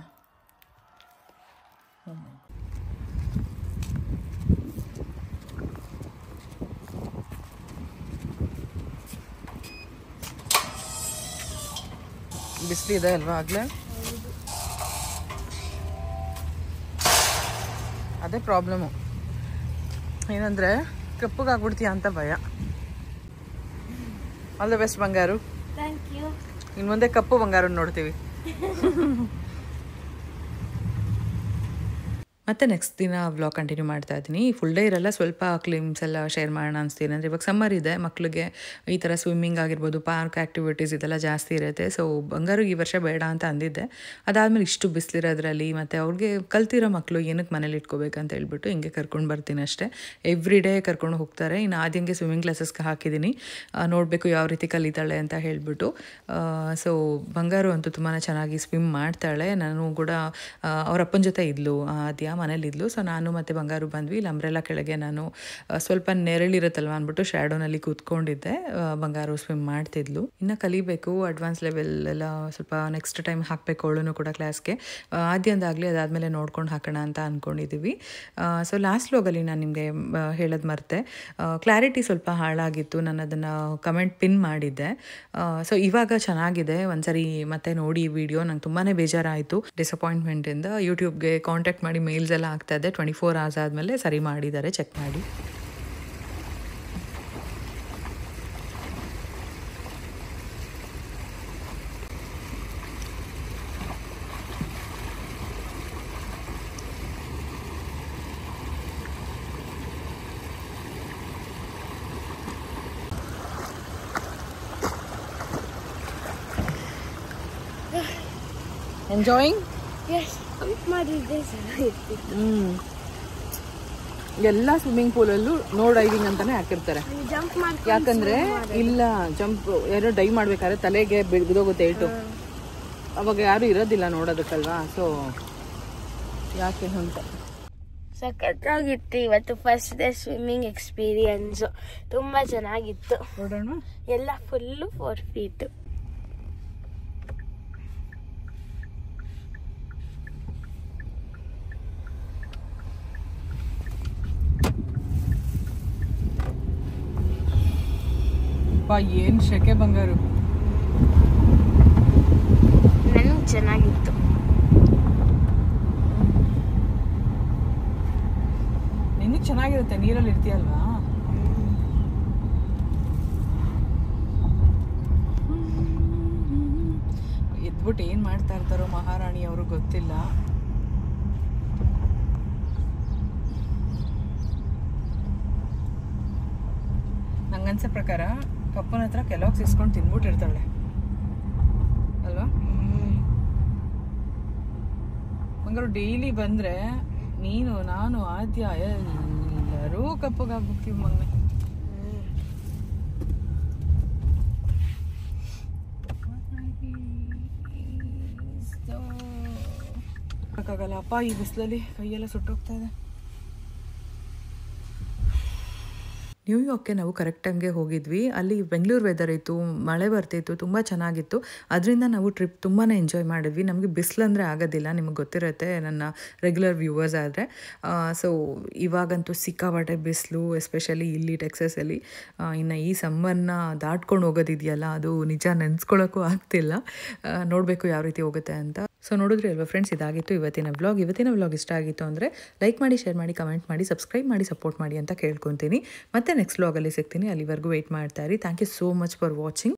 ಬಿಸಿಲಿದೆ ಅಲ್ವಾ ಆಗಲೇ? ಅದೇ ಪ್ರಾಬ್ಲಮ್ಮು, ಏನಂದರೆ ಕಪ್ಪಗಾಗ್ಬಿಡ್ತೀಯ ಅಂತ ಭಯ. ಆಲ್ ದ ಬೆಸ್ಟ್ ಬಂಗಾರು. Thank you. ಇನ್ನು ಮುಂದೆ ಕಪ್ಪು ಬಂಗಾರ ನೋಡ್ತೀವಿ. ಮತ್ತು ನೆಕ್ಸ್ಟ್ ದಿನ ವ್ಲಾಗ್ ಕಂಟಿನ್ಯೂ ಮಾಡ್ತಾ ಇದ್ದೀನಿ. ಫುಲ್ ಡೇ ಇರಲ್ಲ, ಸ್ವಲ್ಪ ಕ್ಲಿಮ್ಸ್ ಎಲ್ಲ ಶೇರ್ ಮಾಡೋಣ ಅನಿಸ್ತೀನಿ. ಅಂದರೆ ಇವಾಗ ಸಮ್ಮರ್ ಇದೆ, ಮಕ್ಕಳಿಗೆ ಈ ಥರ ಸ್ವಿಮ್ಮಿಂಗ್ ಆಗಿರ್ಬೋದು, ಪಾರ್ಕ್ ಆ್ಯಕ್ಟಿವಿಟೀಸ್ ಇದೆಲ್ಲ ಜಾಸ್ತಿ ಇರುತ್ತೆ. ಸೊ ಬಂಗಾರು ಈ ವರ್ಷ ಬೇಡ ಅಂತ ಅಂದಿದ್ದೆ. ಅದಾದಮೇಲೆ ಇಷ್ಟು ಬಿಸಿಲಿರೋದ್ರಲ್ಲಿ ಮತ್ತು ಅವ್ರಿಗೆ ಕಲ್ತಿರೋ ಮಕ್ಕಳು ಏನಕ್ಕೆ ಮನೇಲಿ ಇಟ್ಕೋಬೇಕಂತ ಹೇಳ್ಬಿಟ್ಟು ಹಿಂಗೆ ಕರ್ಕೊಂಡು ಬರ್ತೀನಿ ಅಷ್ಟೇ. ಎವ್ರಿ ಡೇ ಕರ್ಕೊಂಡು ಹೋಗ್ತಾರೆ. ಇನ್ನು ಆದ್ಯಂಗೆ ಸ್ವಿಮ್ಮಿಂಗ್ ಕ್ಲಾಸಸ್ಗೆ ಹಾಕಿದ್ದೀನಿ, ನೋಡಬೇಕು ಯಾವ ರೀತಿ ಕಲಿತಾಳೆ ಅಂತ ಹೇಳ್ಬಿಟ್ಟು. ಸೊ ಬಂಗಾರು ಅಂತೂ ತುಂಬಾ ಚೆನ್ನಾಗಿ ಸ್ವಿಮ್ ಮಾಡ್ತಾಳೆ. ನಾನು ಕೂಡ ಅವ್ರ ಅಪ್ಪನ ಜೊತೆ ಇದ್ಲು, ಆದ್ಯ ಮನೇಲಿದ್ಲು. ಸೊ ನಾನು ಮತ್ತು ಬಂಗಾರು ಬಂದ್ವಿ. ಇಲ್ಲಿ ಅಂಬ್ರೆಲಾ ಕೆಳಗೆ ನಾನು ಸ್ವಲ್ಪ ನೆರಳಿರುತ್ತಲ್ವ ಅಂದ್ಬಿಟ್ಟು ಶ್ಯಾಡೋನಲ್ಲಿ ಕೂತ್ಕೊಂಡಿದ್ದೆ. ಬಂಗಾರು ಸ್ವಿಮ್ ಮಾಡ್ತಿದ್ಲು. ಇನ್ನು ಕಲಿಬೇಕು, ಅಡ್ವಾನ್ಸ್ ಲೆವೆಲ್ ಎಲ್ಲ ಸ್ವಲ್ಪ ನೆಕ್ಸ್ಟ್ ಟೈಮ್ ಹಾಕಬೇಕು ಅವಳನ್ನು ಕೂಡ ಕ್ಲಾಸ್ಗೆ. ಆದ್ಯಂದಾಗಲಿ ಅದಾದಮೇಲೆ ನೋಡ್ಕೊಂಡು ಹಾಕೋಣ ಅಂತ ಅಂದ್ಕೊಂಡಿದ್ದೀವಿ. ಸೊ ಲಾಸ್ಟ್ ವ್ಲಾಗಲ್ಲಿ ನಾನು ನಿಮಗೆ ಹೇಳೋದು ಮರ್ತೆ, ಕ್ಲಾರಿಟಿ ಸ್ವಲ್ಪ ಹಾಳಾಗಿತ್ತು, ನಾನು ಅದನ್ನು ಕಮೆಂಟ್ ಪಿನ್ ಮಾಡಿದ್ದೆ. ಸೊ ಇವಾಗ ಚೆನ್ನಾಗಿದೆ, ಒಂದ್ಸರಿ ಮತ್ತೆ ನೋಡಿ ಈ ವಿಡಿಯೋ. ನಂಗೆ ತುಂಬಾ ಬೇಜಾರಾಯಿತು ಡಿಸಪಾಯಿಂಟ್ಮೆಂಟಿಂದ. ಯೂಟ್ಯೂಬ್ಗೆ ಕಾಂಟ್ಯಾಕ್ಟ್ ಮಾಡಿ ಮೇಲ್ಸ್ ಎಲ್ಲ ಆಗ್ತಾ ಇದೆ. 24 hours ಆದಮೇಲೆ ಸರಿ ಮಾಡಿದ್ದಾರೆ, ಚೆಕ್ ಮಾಡಿ. ಎಂಜಾಯಿಂಗ್. ಮಾಡಿದ್ದೆ ಚೆನ್ನಾಗಿರ್ತಿತ್ತು. ಎಲ್ಲ ಸ್ವಿಮ್ಮಿಂಗ್ ಪೂಲಲ್ಲೂ ನೋ ಡೈವಿಂಗ್ ಅಂತಾನೆ ಹಾಕಿರ್ತಾರೆ. ಜಂಪ್ ಮಾಡ್ಕೊಂಡು ಯಾಕಂದ್ರೆ ಇಲ್ಲ ಜಂಪ್ ಯಾರೋ ಡೈವ್ ಮಾಡ್ಬೇಕಾದ್ರೆ ತಲೆಗೆ ಬಿದ್ದೋಗುತ್ತೆ ಏಟು, ಅವಾಗ ಯಾರು ಇರೋದಿಲ್ಲ ನೋಡೋದಕ್ಕಲ್ವಾ, ಸೊ ಯಾಕೆ ಅಂತ. ಸಖತ್ತಾಗಿತ್ತು ಇವತ್ತು ಫಸ್ಟ್ ಡೇ ಸ್ವಿಮ್ಮಿಂಗ್ ಎಕ್ಸ್ಪೀರಿಯನ್ಸ್. ತುಂಬಾ ಚೆನ್ನಾಗಿತ್ತು. ನೋಡೋಣ. ಎಲ್ಲ ಫುಲ್ಲು 4 feet. ಏನ್ ಶೆಕೆ ಬಂಗಾರು. ನನಗೆ ಚೆನ್ನಾಗಿತ್ತು. ನಿನಗೆ ಚೆನ್ನಾಗಿರುತ್ತೆ, ನೀರಲ್ಲಿ ಇರ್ತೀಯಲ್ವಾ. ಎದ್ಬಿಟ್ಟು ಏನ್ ಮಾಡ್ತಾ ಇರ್ತಾರೋ ಮಹಾರಾಣಿ ಅವರು ಗೊತ್ತಿಲ್ಲ. ನಂಗನ್ಸೋ ಪ್ರಕಾರ ಪಪ್ಪನ ಹತ್ರ ಕೆಲವ್ಸ್ ಇಸ್ಕೊಂಡು ತಿನ್ಬಿಟ್ಟಿರ್ತಾಳೆ ಅಲ್ವಾ. ಹಂಗಾರು ಡೈಲಿ ಬಂದ್ರೆ ನೀನು ನಾನು ಆದ್ಯ ಎಲ್ಲರೂ ಕಪ್ಪಗಾಗ್ಬಿಡ್ತೀವಿ ಮೊನ್ನೆ. ಅಪ್ಪ ಈ ಬಿಸಿಲಲ್ಲಿ ಕೈಯೆಲ್ಲ ಸುಟ್ಟೋಗ್ತಾ ಇದೆ. ನ್ಯೂಯಾರ್ಕ್ಗೆ ನಾವು ಕರೆಕ್ಟ್ ಟೈಮ್ಗೆ ಹೋಗಿದ್ವಿ. ಅಲ್ಲಿ ಬೆಂಗಳೂರು ವೆದರ್ ಇತ್ತು, ಮಳೆ ಬರ್ತಿತ್ತು, ತುಂಬ ಚೆನ್ನಾಗಿತ್ತು. ಅದರಿಂದ ನಾವು ಟ್ರಿಪ್ ತುಂಬಾ ಎಂಜಾಯ್ ಮಾಡಿದ್ವಿ. ನಮಗೆ ಬಿಸಿಲಂದರೆ ಆಗೋದಿಲ್ಲ, ನಿಮಗೆ ಗೊತ್ತಿರುತ್ತೆ ನನ್ನ ರೆಗ್ಯುಲರ್ ವ್ಯೂವರ್ಸ್ ಆದರೆ. ಸೊ ಇವಾಗಂತೂ ಸಿಕ್ಕಾಪಟ್ಟೆ ಬಿಸಿಲು, ಎಸ್ಪೆಷಲಿ ಇಲ್ಲಿ ಟೆಕ್ಸಸಲ್ಲಿ. ಇನ್ನು ಈ ಸಮ್ಮರ್ನ ದಾಟ್ಕೊಂಡು ಹೋಗೋದಿದೆಯಲ್ಲ, ಅದು ನಿಜ ನೆನೆಸ್ಕೊಳ್ಳೋಕ್ಕೂ ಆಗ್ತಿಲ್ಲ. ನೋಡಬೇಕು ಯಾವ ರೀತಿ ಹೋಗುತ್ತೆ ಅಂತ. ಸೊ ನೋಡಿದ್ರಿ ಅಲ್ವಾ ಫ್ರೆಂಡ್ಸ್, ಇದಾಗಿತ್ತು ಇವತ್ತಿನ ವ್ಲಾಗ್. ಇವತ್ತಿನ ವ್ಲಾಗ್ ಇಷ್ಟ ಆಗಿತ್ತು ಅಂದರೆ ಲೈಕ್ ಮಾಡಿ, ಶೇರ್ ಮಾಡಿ, ಕಮೆಂಟ್ ಮಾಡಿ, ಸಬ್ಸ್ಕ್ರೈಬ್ ಮಾಡಿ, ಸಪೋರ್ಟ್ ಮಾಡಿ ಅಂತ ಕೇಳ್ಕೊತೀನಿ. ಮತ್ತೆ ನೆಕ್ಸ್ಟ್ ವ್ಲಾಗಲ್ಲಿ ಸಿಗ್ತೀನಿ. ಅಲ್ಲಿವರೆಗೂ ವೆಯ್ಟ್ ಮಾಡ್ತಾ ಇರಿ. Thank you so much for watching.